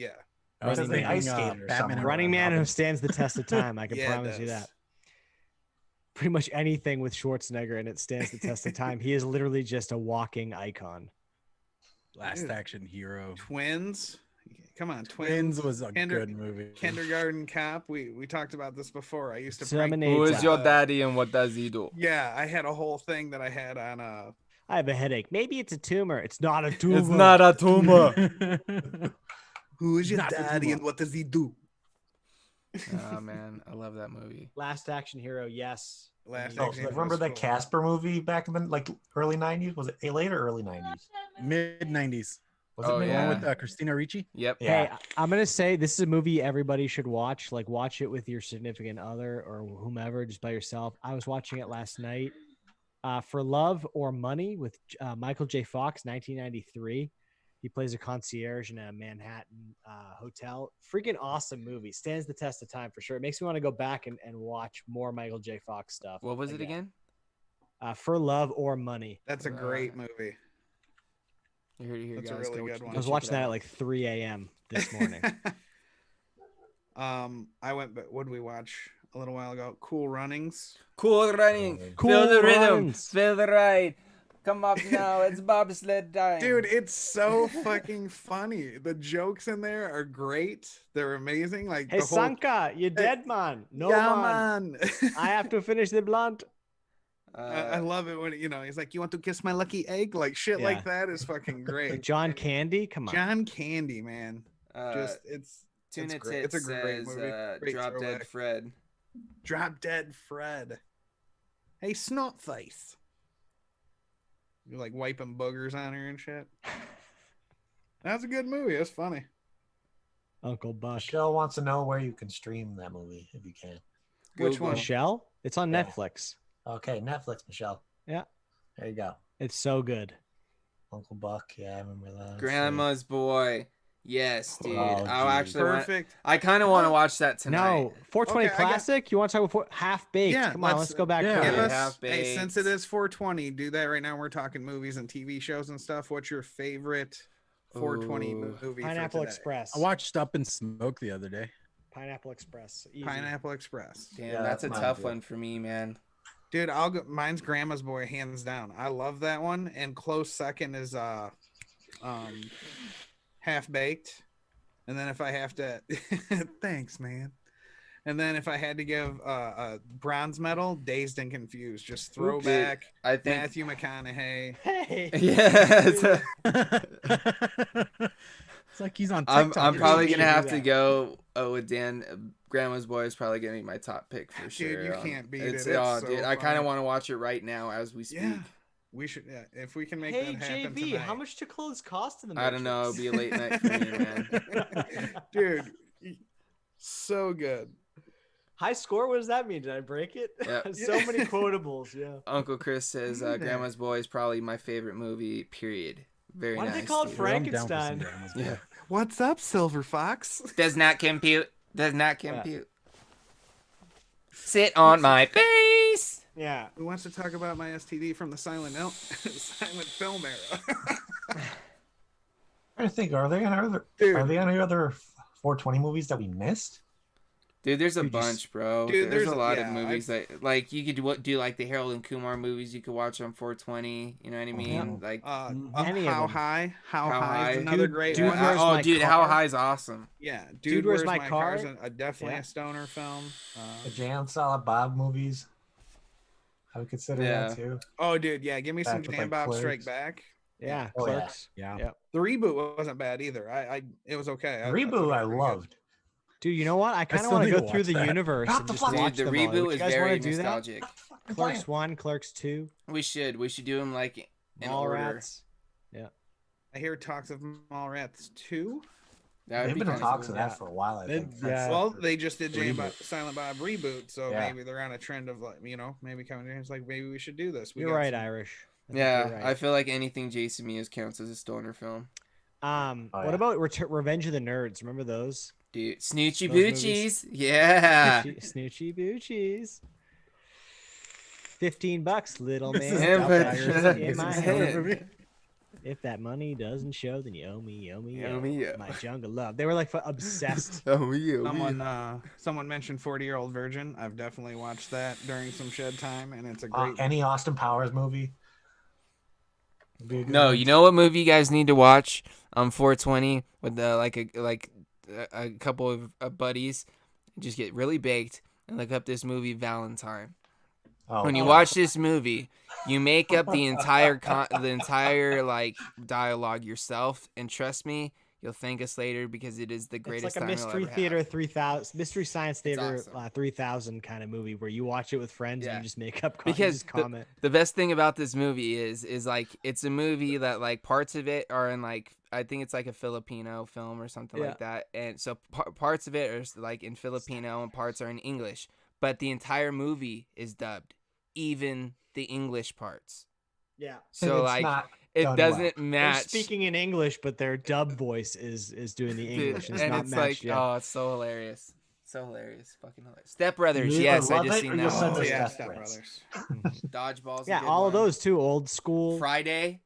I was Running thinking, Man. Ice skater or Batman something. and Running Man Robin. stands the test of time. I can Yeah, it promise you does. that. Pretty much anything with Schwarzenegger and it stands the test of time. He is literally just a walking icon. Last Dude. Action Hero. Twins. Come on, Twins was a Kinder- good movie. Kindergarten Cop. We talked about this before. I used to Terminator. Who is your uh, daddy and what does he do? Yeah, I had a whole thing that I had on I have a headache. Maybe it's a tumor. It's not a tumor. It's not a tumor. who is your Not the daddy tumor. and what does he do? Oh man, I love that movie. Last Action Hero. Yes. Last Oh, Action remember was that cool. Casper movie back in the like early '90s? Was it late or early '90s? Mid 90s. Was Oh, it mid- yeah. With Christina Ricci. Yep. Yeah. Hey, I'm gonna say this is a movie everybody should watch. Like, watch it with your significant other or whomever, just by yourself. I was watching it last night. For Love or Money with Michael J. Fox, 1993. He plays a concierge in a Manhattan hotel. Freaking awesome movie. Stands the test of time for sure. It makes me want to go back and watch more Michael J. Fox stuff. What was it again? For Love or Money. That's a great movie. You heard it here, That's a guys. really Go good ch- one. I was check watching it that out. at like 3 a.m. this morning. I went, but what did we watch a little while ago? Cool Runnings. Cool running. Cool Feel the rhythm. Runnings. Feel the ride. Come up now. It's bobsled time. Dude, it's so fucking funny. The jokes in there are great. They're amazing. Like Hey, the whole Sanka, you dead man. No yeah, man. man. I have to finish the blunt. I love it when he's like, "You want to kiss my lucky egg?" Like shit, Yeah. like that is fucking Like great. John Candy, come on. John Candy, man. just It's Tuna great. Tits It's a great says, movie. Great Drop Dead throwback. Fred. Drop Dead Fred. Hey, Snotface. You're like wiping boogers on her and shit. That's a good movie. It's funny. Uncle Buck. Michelle wants to know where you can stream that movie if you can. Which Google. one? Michelle? It's on Yeah. Netflix. Okay, Netflix, Michelle. Yeah. There you go. It's so good. Uncle Buck. Yeah, I remember that. Grandma's Boy. Yes, dude. Oh, I geez. actually want, Perfect. I kind of want to watch that tonight. No, 420 Okay, I got- Classic. You want to talk about Half Baked? Yeah, Come on, let's go back. yeah. to Give it. Yeah. us, Half-Baked. hey, since it is 420, do that right now. We're talking movies and TV shows and stuff. What's your favorite 420 Ooh. movie? Pineapple for today? Express. I watched Up in Smoke the other day. Pineapple Express. Easy. Pineapple Express. Damn, Yeah, that's a that's tough mine, too. one for me, man. Dude, I'll go. Mine's Grandma's Boy, hands down. I love that one. And close second is Half Baked. And then if I have to, thanks, man. And then if I had to give a bronze medal, Dazed and Confused, just throwback. I think. Matthew McConaughey. Hey. Yes. It's like he's on I'm TikTok. probably should gonna do have to that. go with Dan. Grandma's Boy is probably gonna be my top pick for Dude, sure. you can't beat it. It's, It's oh, so dude, I kind of funny. want to watch it right now as we speak. Yeah. We should, yeah, if we can make Hey that happen JB, tonight. how much do clothes cost in the I don't know. It'll be a late night for me, man. Dude, so good. High score? What does that mean? Did I break it? Yeah. So many quotables. Yeah. Uncle Chris says Grandma's Boy is probably my favorite movie. Period. Very Why nice. did they call it dude. Frankenstein? Yeah. What's up, Silver Fox? Does not compute. Does not compute. Sit on my face. Yeah. Who wants to talk about my STD from the silent film era? I think, are there any other 420 movies that we missed? Dude, there's a bunch, bro. Dude, there's a lot of movies that, like, you could do like the Harold and Kumar movies. You could watch on 420. You know what I mean? Like, Any of How them. High? How How High is High? another Dude, great Dude, one. Where's My dude, Car? How High is awesome. Yeah, Dude, Where's My Car? is definitely a stoner film. The Jay and Silent Bob movies. I would consider that too. Oh, dude, yeah, give me some Back with, Jam like, Bob Clerks. Strike Back. Yeah. Oh, yeah. Clerks. Yeah. The reboot wasn't bad either. It was okay. The reboot I loved. Dude, you know what? I kind of still want to need go to through watch the that. universe Not and the just fucking- watch Dude, the them all. reboot Would is you guys very want to do that? nostalgic. Clerks 1, Clerks 2, We should do them like in order. Mallrats. I hear talks of Mallrats 2. That would They've be been in kinda talks cool. of that for a while, I think. Yeah. Well, they just did Reboot. Silent Bob reboot, so Yeah. maybe they're on a trend of, like, maybe coming in. It's like, maybe we should do this. We You're got right, some- Irish. I think Yeah, you're right. I feel like anything Jason Mewes counts as a stoner film. Oh, What yeah. about Revenge of the Nerds? Remember those? Dude, Snoochie Those movies. Boochies. Yeah. Snoochie Boochies. $15, little This man. is Yeah, Drop but- that Irish. shit in This my is hand. stoner. If that money doesn't show, then you owe me, Owe me, yeah. my jungle love. They were like obsessed. Oh, yeah. Someone mentioned 40-Year-Old Virgin. I've definitely watched that during some shed time, and it's a great. Any Austin Powers movie. Would be a good No, one. you know what movie you guys need to watch? 420 with a couple of buddies, just get really baked and look up this movie Valentine. Oh, When you yeah. watch this movie, you make up the entire like dialogue yourself, and trust me, you'll thank us later because it is the It's greatest like a time you'll Mystery ever Theater have. 3000, Mystery Science Theater awesome. 3000 kind of movie where you watch it with friends and Yeah. you just make up Because just comment. the best thing about this movie is like it's a movie that like parts of it are in like I think it's like a Filipino film or something Yeah. like that, and so parts of it are like in Filipino and parts are in English, but the entire movie is dubbed, even the English parts. Yeah. So It's like not it done doesn't They're match. speaking in English, but their dub voice is doing the English. Dude, It's and not it's matched like yet. oh, it's so hilarious, so hilarious, fucking hilarious. Step Brothers, You yes, either I love just it seen or that. you'll send one. us yeah, Death Step Threats. Brothers. Dodgeball's a Yeah, good all of one. those too. Old school. Friday,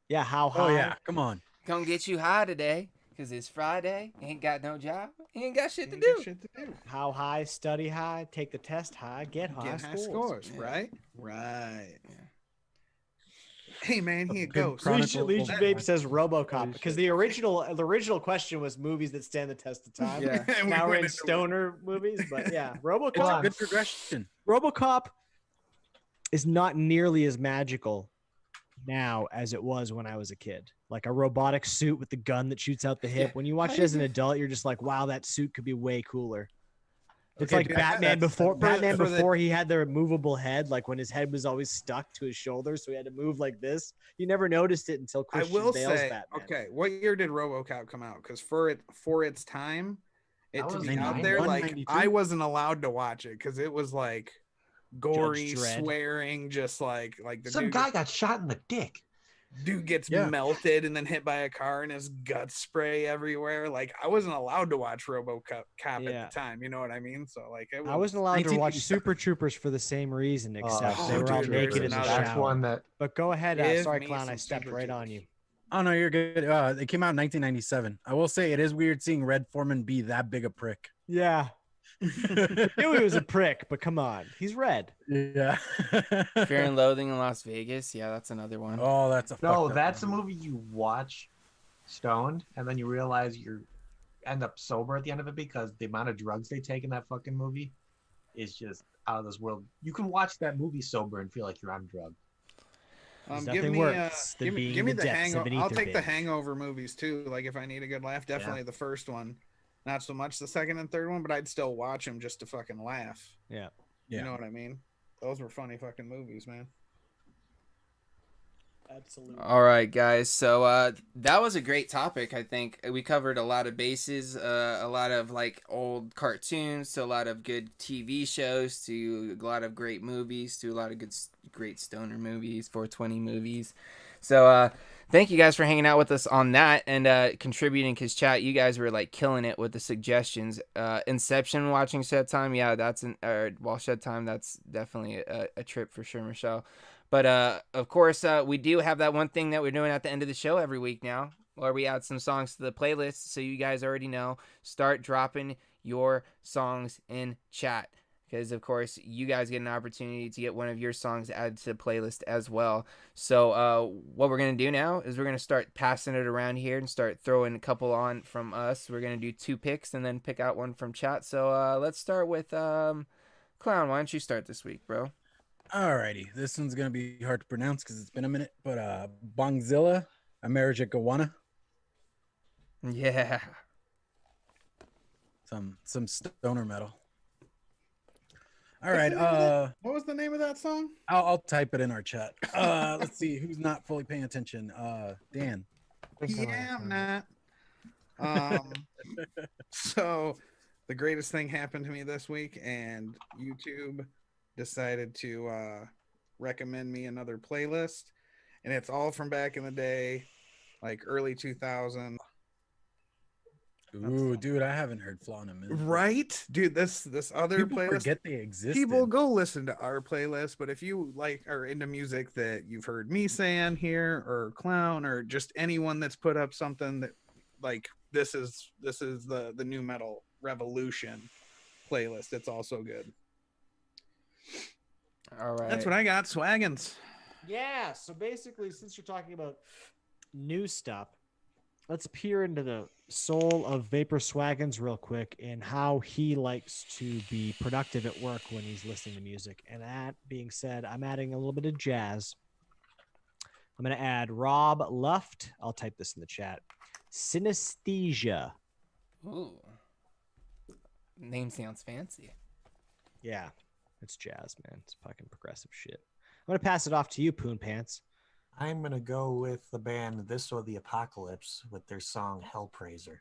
Yeah, how high? Oh yeah, come on. come get you high today, cause it's Friday. Ain't got no job. Ain't got shit to Ain't got do. shit to do. How high? Study high. Take the test high. Get high. Get high scores. scores, Yeah. right? Right. Hey man, here it Good goes. Chronicle- Legion Oh, Vape my says Holy RoboCop because shit. the original question was movies that stand the test of time. Yeah. And we Now we're went in into- stoner movies, but yeah, It's RoboCop. a good progression. RoboCop is not nearly as magical now as it was when I was a kid. Like a robotic suit with the gun that shoots out the hip. Yeah. When you watch it as an adult, you're just like, wow, that suit could be way cooler. It's Okay, like dude, Batman that's- before Batman for the- before he had the movable head, like when his head was always stuck to his shoulder, so he had to move like this. You never noticed it until I Christian will Bale's say, Batman. okay, what year did RoboCop come out? Because for its time, it That to was be out 91, there, like 92? I wasn't allowed to watch it because it was like gory, Dredd. swearing, just like the Some dude, guy got shot in the dick. dude gets Yeah. melted and then hit by a car and his guts spray everywhere. Like I wasn't allowed to watch RoboCop at Yeah. the time. You know what I mean? So like it was, I wasn't allowed to watch 1987. Super Troopers for the same reason, except Oh, they were all dude, naked in there's the another- That's shower. one that But go ahead, Give sorry, me clown, I some stepped Super right on Troopers. you. Oh no, you're good. It came out in 1997. I will say it is weird seeing Red Foreman be that big a prick. Yeah, knew he was a prick, but come on, he's red. Yeah. Fear and Loathing in Las Vegas. Yeah, that's another one. Oh, that's a no, fucked up that's a movie. movie you watch stoned and then you realize you end up sober at the end of it because the amount of drugs they take in that fucking movie is just out of this world. You can watch that movie sober and feel like you're on drugs. There's give nothing me, worse than give me, being give me the the depths of hangover. an I'll ether take the binge. Hangover movies too. Like if I need a good laugh, definitely the first one. Not so much the second and third one, but I'd still watch them just to fucking laugh. Yeah. You Yeah. know what I mean? Those were funny fucking movies, man. Absolutely. All right, guys. So that was a great topic. I think we covered a lot of bases, a lot of like old cartoons, to a lot of good TV shows, to a lot of great movies, to a lot of great stoner movies, 420 movies. So thank you guys for hanging out with us on that and contributing. Cause chat, you guys were like killing it with the suggestions. Inception, watching Shedtime, yeah, Shedtime, that's definitely a trip for sure, Michelle. But of course, we do have that one thing that we're doing at the end of the show every week now, where we add some songs to the playlist. So you guys already know, start dropping your songs in chat. Because, of course, you guys get an opportunity to get one of your songs added to the playlist as well. So what we're going to do now is we're going to start passing it around here and start throwing a couple on from us. We're going to do 2 picks and then pick out one from chat. So let's start with Clown. Why don't you start this week, bro? Alrighty, this one's gonna be hard to pronounce because it's been a minute, but Bongzilla, Americawana, Yeah. some stoner metal. All What's right, the name of that- what was the name of that song? I'll type it in our chat. Let's see who's not fully paying attention. Dan. Yeah, I'm not. So the greatest thing happened to me this week, and YouTube decided to recommend me another playlist, and it's all from back in the day, like early 2000. Ooh, dude, I haven't heard Flaw in a minute. Right, dude. This other People playlist. forget they existed. People go listen to our playlist, but if you like are into music that you've heard me say on here, or Clown, or just anyone that's put up something that like this is the new metal revolution playlist. It's also good. All right. That's what I got. Swaggins. Yeah. So basically, since you're talking about new stuff, let's peer into the soul of Vapor Swaggins real quick and how he likes to be productive at work when he's listening to music. And that being said, I'm adding a little bit of jazz. I'm going to add Rob Luft. I'll type this in the chat. Synesthesia. Ooh. Name sounds fancy. Yeah, it's jazz, man. It's fucking progressive shit. I'm going to pass it off to you, Poon Pants. I'm going to go with the band This or the Apocalypse with their song Hellpraiser.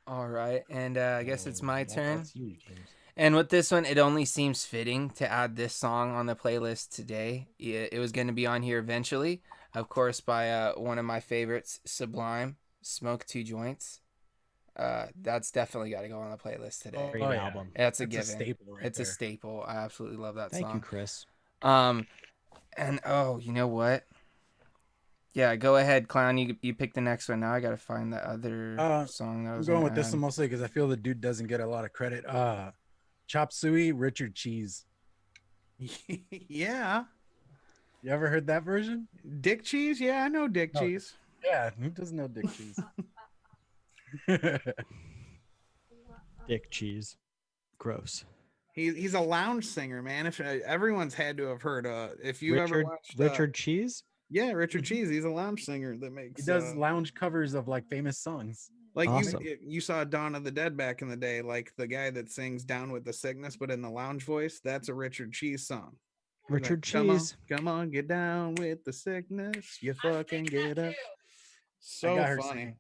All right. And I guess it's my turn. That's you, James. And with this one, it only seems fitting to add this song on the playlist today. It was going to be on here eventually, of course, by one of my favorites, Sublime, Smoke 2 Joints. That's definitely got to go on the playlist today. Great album. That's a That's given. a staple right It's there. a staple. I absolutely love that Thank song. you, Chris. And oh, you know what? Yeah, go ahead, Clown. You pick the next one. Now I gotta find the other song that I I'm was going gonna with this add. one mostly because I feel the dude doesn't get a lot of credit. Chop Suey, Richard Cheese. Yeah. You ever heard that version? Dick Cheese? Yeah, I know Dick No. Cheese. Yeah, who doesn't know Dick Cheese? Dick Cheese. Gross. He's a lounge singer, man. If everyone's had to have heard if you ever watched Richard Cheese? Yeah, Richard Cheese. He's a lounge singer that makes He does lounge covers of like famous songs. like Awesome. you saw Dawn of the Dead back in the day, like the guy that sings Down with the Sickness but in the lounge voice. That's a Richard Cheese song. Richard Come on, Cheese. come on, get down with the sickness. You fucking get up. I So got her funny. singing.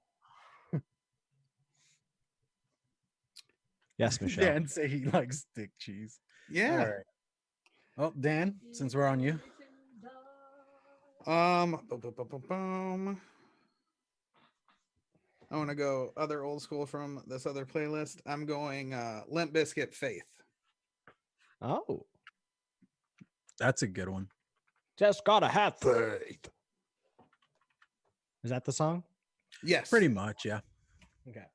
Yes, Michelle. Dan say he likes Dick Cheese. Yeah. All right. Well, Dan, since we're on you. Boom. I want to go other old school from this other playlist. I'm going Limp Bizkit Faith. Oh. That's a good one. Just gotta have faith. Is that the song? Yes. Pretty much, yeah. Okay.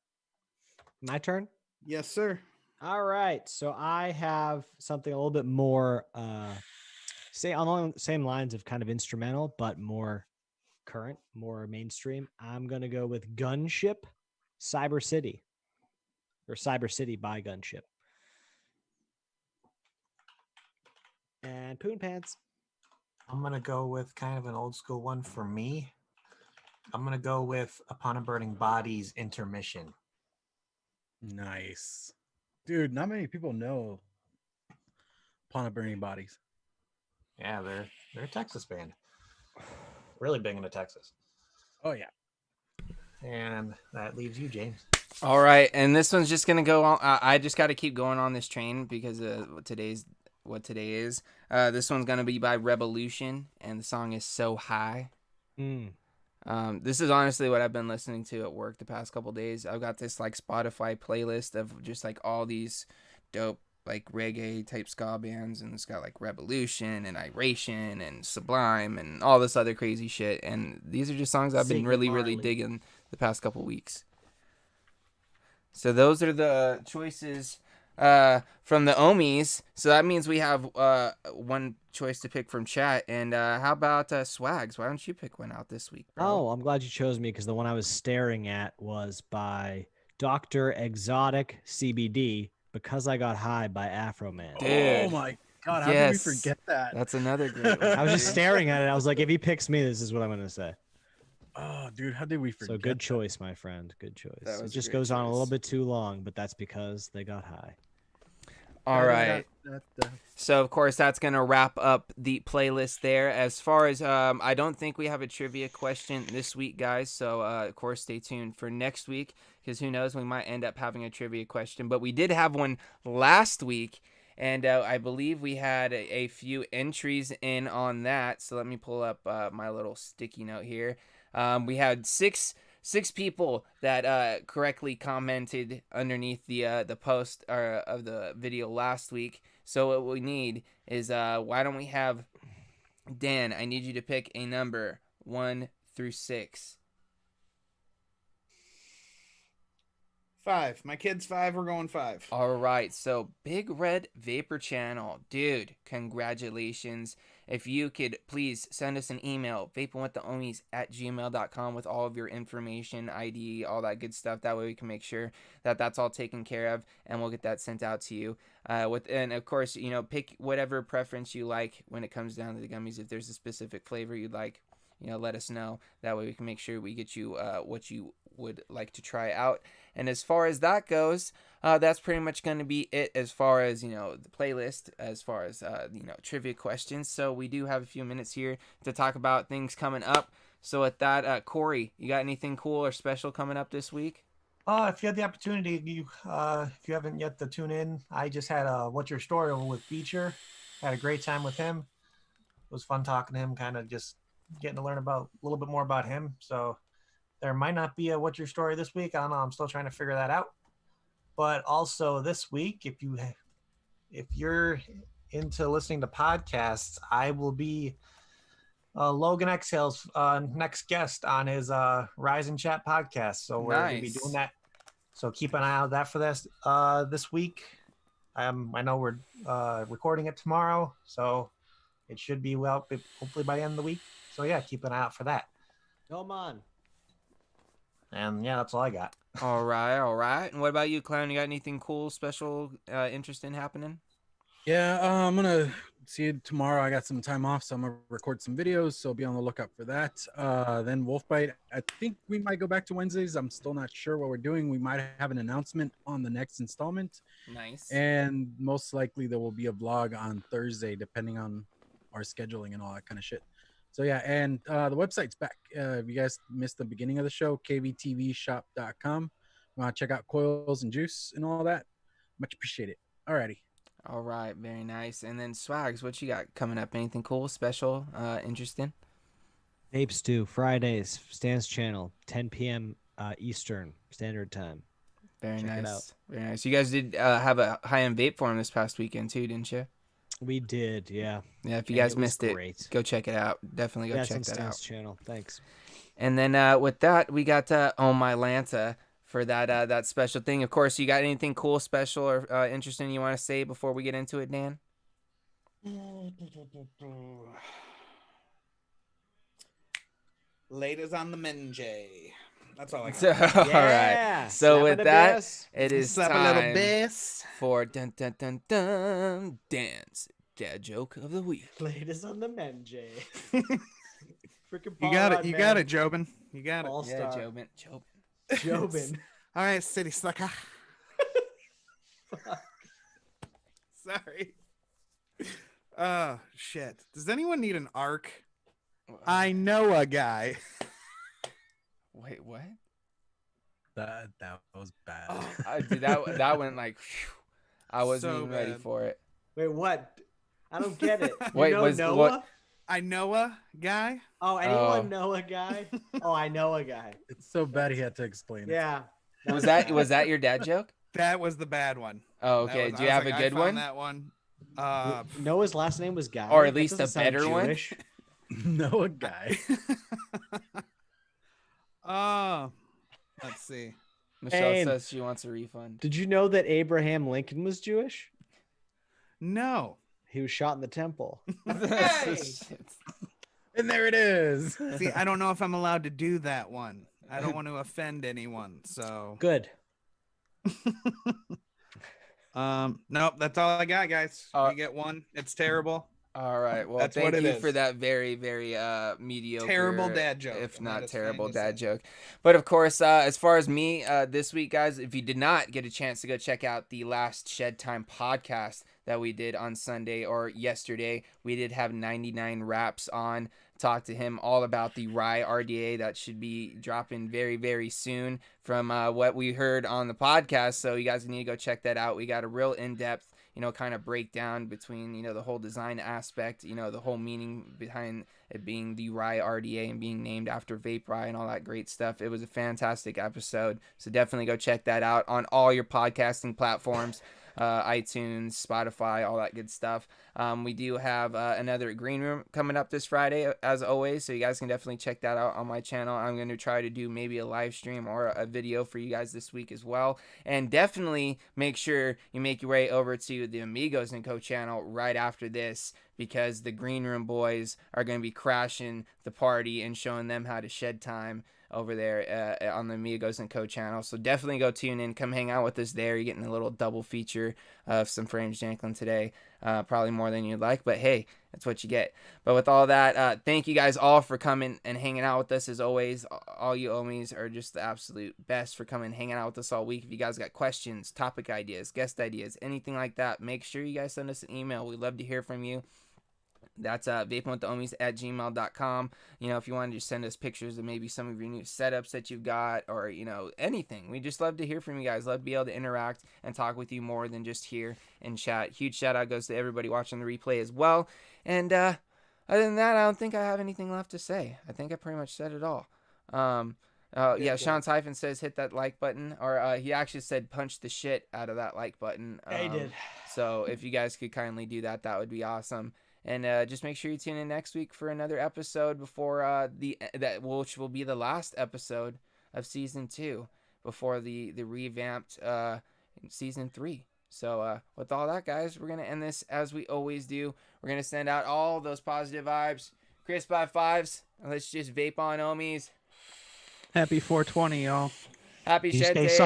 My turn? Yes, sir. All right. So I have something a little bit more say along the same lines of kind of instrumental, but more current, more mainstream. I'm gonna go with Gunship, Cyber City. Or Cyber City by Gunship. And Poon Pants. I'm going to go with kind of an old school one for me. I'm going to go with Upon a Burning Body's Intermission. Nice. Dude, not many people know Upon a Burning Bodies. Yeah, they're a Texas band. Really big into Texas. Oh yeah. And that leaves you, James. All right, and this one's just gonna go on. I just got to keep going on this train because what today is. This one's gonna be by Revolution, and the song is "So High." Mm. This is honestly what I've been listening to at work the past couple days. I've got this like Spotify playlist of just like all these dope like reggae type ska bands, and it's got like Revolution and Iration and Sublime and all this other crazy shit. And these are just songs I've been Ziggy really Marley. digging the past couple weeks. So those are the choices from the Ohmies. So that means we have one choice to pick from chat. And how about Swags? Why don't you pick one out this week, bro? Oh, I'm glad you chose me because the one I was staring at was by Dr. Exotic CBD, Because I Got High by Afro Man. Dude. Oh my God, how did we Yes. forget that? That's another great one. I was just staring at it. I was like, if he picks me, this is what I'm going to say. Oh, dude, how did we forget? So good that? choice, my friend. Good choice. That It was a just great goes on a choice. little bit too long, but that's because they got high. All right. So, of course, that's going to wrap up the playlist there. As far as, I don't think we have a trivia question this week, guys. So, of course, stay tuned for next week because who knows, we might end up having a trivia question. But we did have one last week, and I believe we had a few entries in on that. So, let me pull up my little sticky note here. We had six people that correctly commented underneath the post of the video last week. So what we need is why don't we have Dan? I need you to pick a number 1 through 6. 5. My kid's 5. We're going 5. All right, so Big Red Vapor Channel, dude, congratulations. If you could please send us an email, vapingwiththeohmies@gmail.com with all of your information, ID, all that good stuff. That way we can make sure that that's all taken care of, and we'll get that sent out to you. And of course, you know, pick whatever preference you like when it comes down to the gummies. If there's a specific flavor you'd like, you know, let us know. That way we can make sure we get you what you would like to try out. And as far as that goes, that's pretty much going to be it as far as, you know, the playlist, as far as, you know, trivia questions. So we do have a few minutes here to talk about things coming up. So with that, Corey, you got anything cool or special coming up this week? If you had the opportunity, if you haven't yet to tune in, I just had a What's Your Story over with Beecher. Had a great time with him. It was fun talking to him, kind of just getting to learn about a little bit more about him. So there might not be a What's Your Story this week. I don't know. I'm still trying to figure that out. But also this week, if you're into listening to podcasts, I will be Logan Exhale's next guest on his Rise and Chat podcast. So we're going to be doing that. So keep an eye out that for this week. I know we're recording it tomorrow, so it should be hopefully by the end of the week. So yeah, keep an eye out for that. Come on. And yeah, that's all I got. All right. And what about you, Clown? You got anything cool, special, interesting happening? Yeah, I'm gonna see you tomorrow. I got some time off, so I'm gonna record some videos. So be on the lookout for that. Then Wolfbite. I think we might go back to Wednesdays. I'm still not sure what we're doing. We might have an announcement on the next installment. Nice. And most likely there will be a vlog on Thursday, depending on our scheduling and all that kind of shit. So yeah, and the website's back. If you guys missed the beginning of the show, kvtvshop.com. Want to check out coils and juice and all that? Much appreciated. Alrighty. All right, very nice. And then Swags, what you got coming up? Anything cool, special, interesting? Vape Stew, Fridays, Stan's channel, 10 p.m. Eastern Standard Time. Very Check it nice. out. Very nice. You guys did have a high-end vape forum this past weekend too, didn't you? We did, yeah. Yeah, if you And guys it was missed it, great. go check it out. Definitely go Yeah, check it's on that Stan's out. channel. Thanks. And then with that, we got Oh My Lanta for that special thing. Of course, you got anything cool, special, or interesting you want to say before we get into it, Dan? Ladies on the Menjay. That's all I got. All Yeah, right. So slap with of the that, bass. it is Slap a little time bass. for dun dun dun dun Dan's dad joke of the week. Ladies on the Menjay. Freaking You got it. You got it, Jobin. You got it. All Yeah, star. Jobin. Jobin. All right, City Sucker. Sorry. Shit. Does anyone need an arc? I know a guy. Wait, what? That was bad. Dude, that went like, phew. I wasn't So even ready bad. for it. Wait, what? I don't get it. You Wait, know was Noah? what? I know a guy. Oh, anyone Oh. know a guy? Oh, I know a guy. It's so bad he had to explain it. Yeah. Was bad. that your dad joke? That was the bad one. Oh, That okay. was- Do you I have was a like, good I found one? that one. Noah's last name was Guy. Or at That least a doesn't sound better one? Jewish. No, a guy. Let's see. Michelle Hey. says she wants a refund. Did you know that Abraham Lincoln was Jewish? No. He was shot in the temple. Shit. And there it is. See, I don't know if I'm allowed to do that one. I don't want to offend anyone. So, Good. nope, that's all I got, guys. Uh, You get one. It's terrible. All right. Well, That's thank what it you is. for that very, very mediocre, Terrible dad joke, if and that not is terrible fine to dad say. joke. But of course, as far as me this week, guys, if you did not get a chance to go check out the last Shedtime podcast that we did on Sunday or yesterday, we did have 99 Raps on. Talk to him all about the Rye RDA that should be dropping very, very soon from what we heard on the podcast. So you guys need to go check that out. We got a real in-depth, kind of breakdown between, the whole design aspect, the whole meaning behind it being the Rye RDA and being named after Vape Rye and all that great stuff. It was a fantastic episode. So definitely go check that out on all your podcasting platforms. iTunes, Spotify, all that good stuff. We do have another green room coming up this Friday, as always, so you guys can definitely check that out on my channel. I'm going to try to do maybe a live stream or a video for you guys this week as well. And definitely make sure you make your way over to the Amigos & Co channel right after this, because the green room boys are going to be crashing the party and showing them how to shed time over there on the Amigos & Co channel. So definitely go tune in. Come hang out with us there. You're getting a little double feature of some Frames Janklin today. Probably more than you'd like, but hey, that's what you get. But with all that, thank you guys all for coming and hanging out with us as always. All you Ohmies are just the absolute best for coming and hanging out with us all week. If you guys got questions, topic ideas, guest ideas, anything like that, make sure you guys send us an email. We'd love to hear from you. That's vapingwiththeohmies@gmail.com. If you want to just send us pictures of maybe some of your new setups that you've got, or anything, we just love to hear from you guys. Love to be able to interact and talk with you more than just here and chat. Huge shout out goes to everybody watching the replay as well. And other than that, I don't think I have anything left to say. I think I pretty much said it all. Yeah, Sean Typhon says hit that like button, or he actually said punch the shit out of that like button. Yeah, he did. So if you guys could kindly do that, that would be awesome. And just make sure you tune in next week for another episode before which will be the last episode of season 2 before the revamped season 3. So with all that, guys, we're gonna end this as we always do. We're gonna send out all those positive vibes, crisp high fives, and let's just vape on, Ohmies. Happy 420, y'all. Happy You Shed stay Day.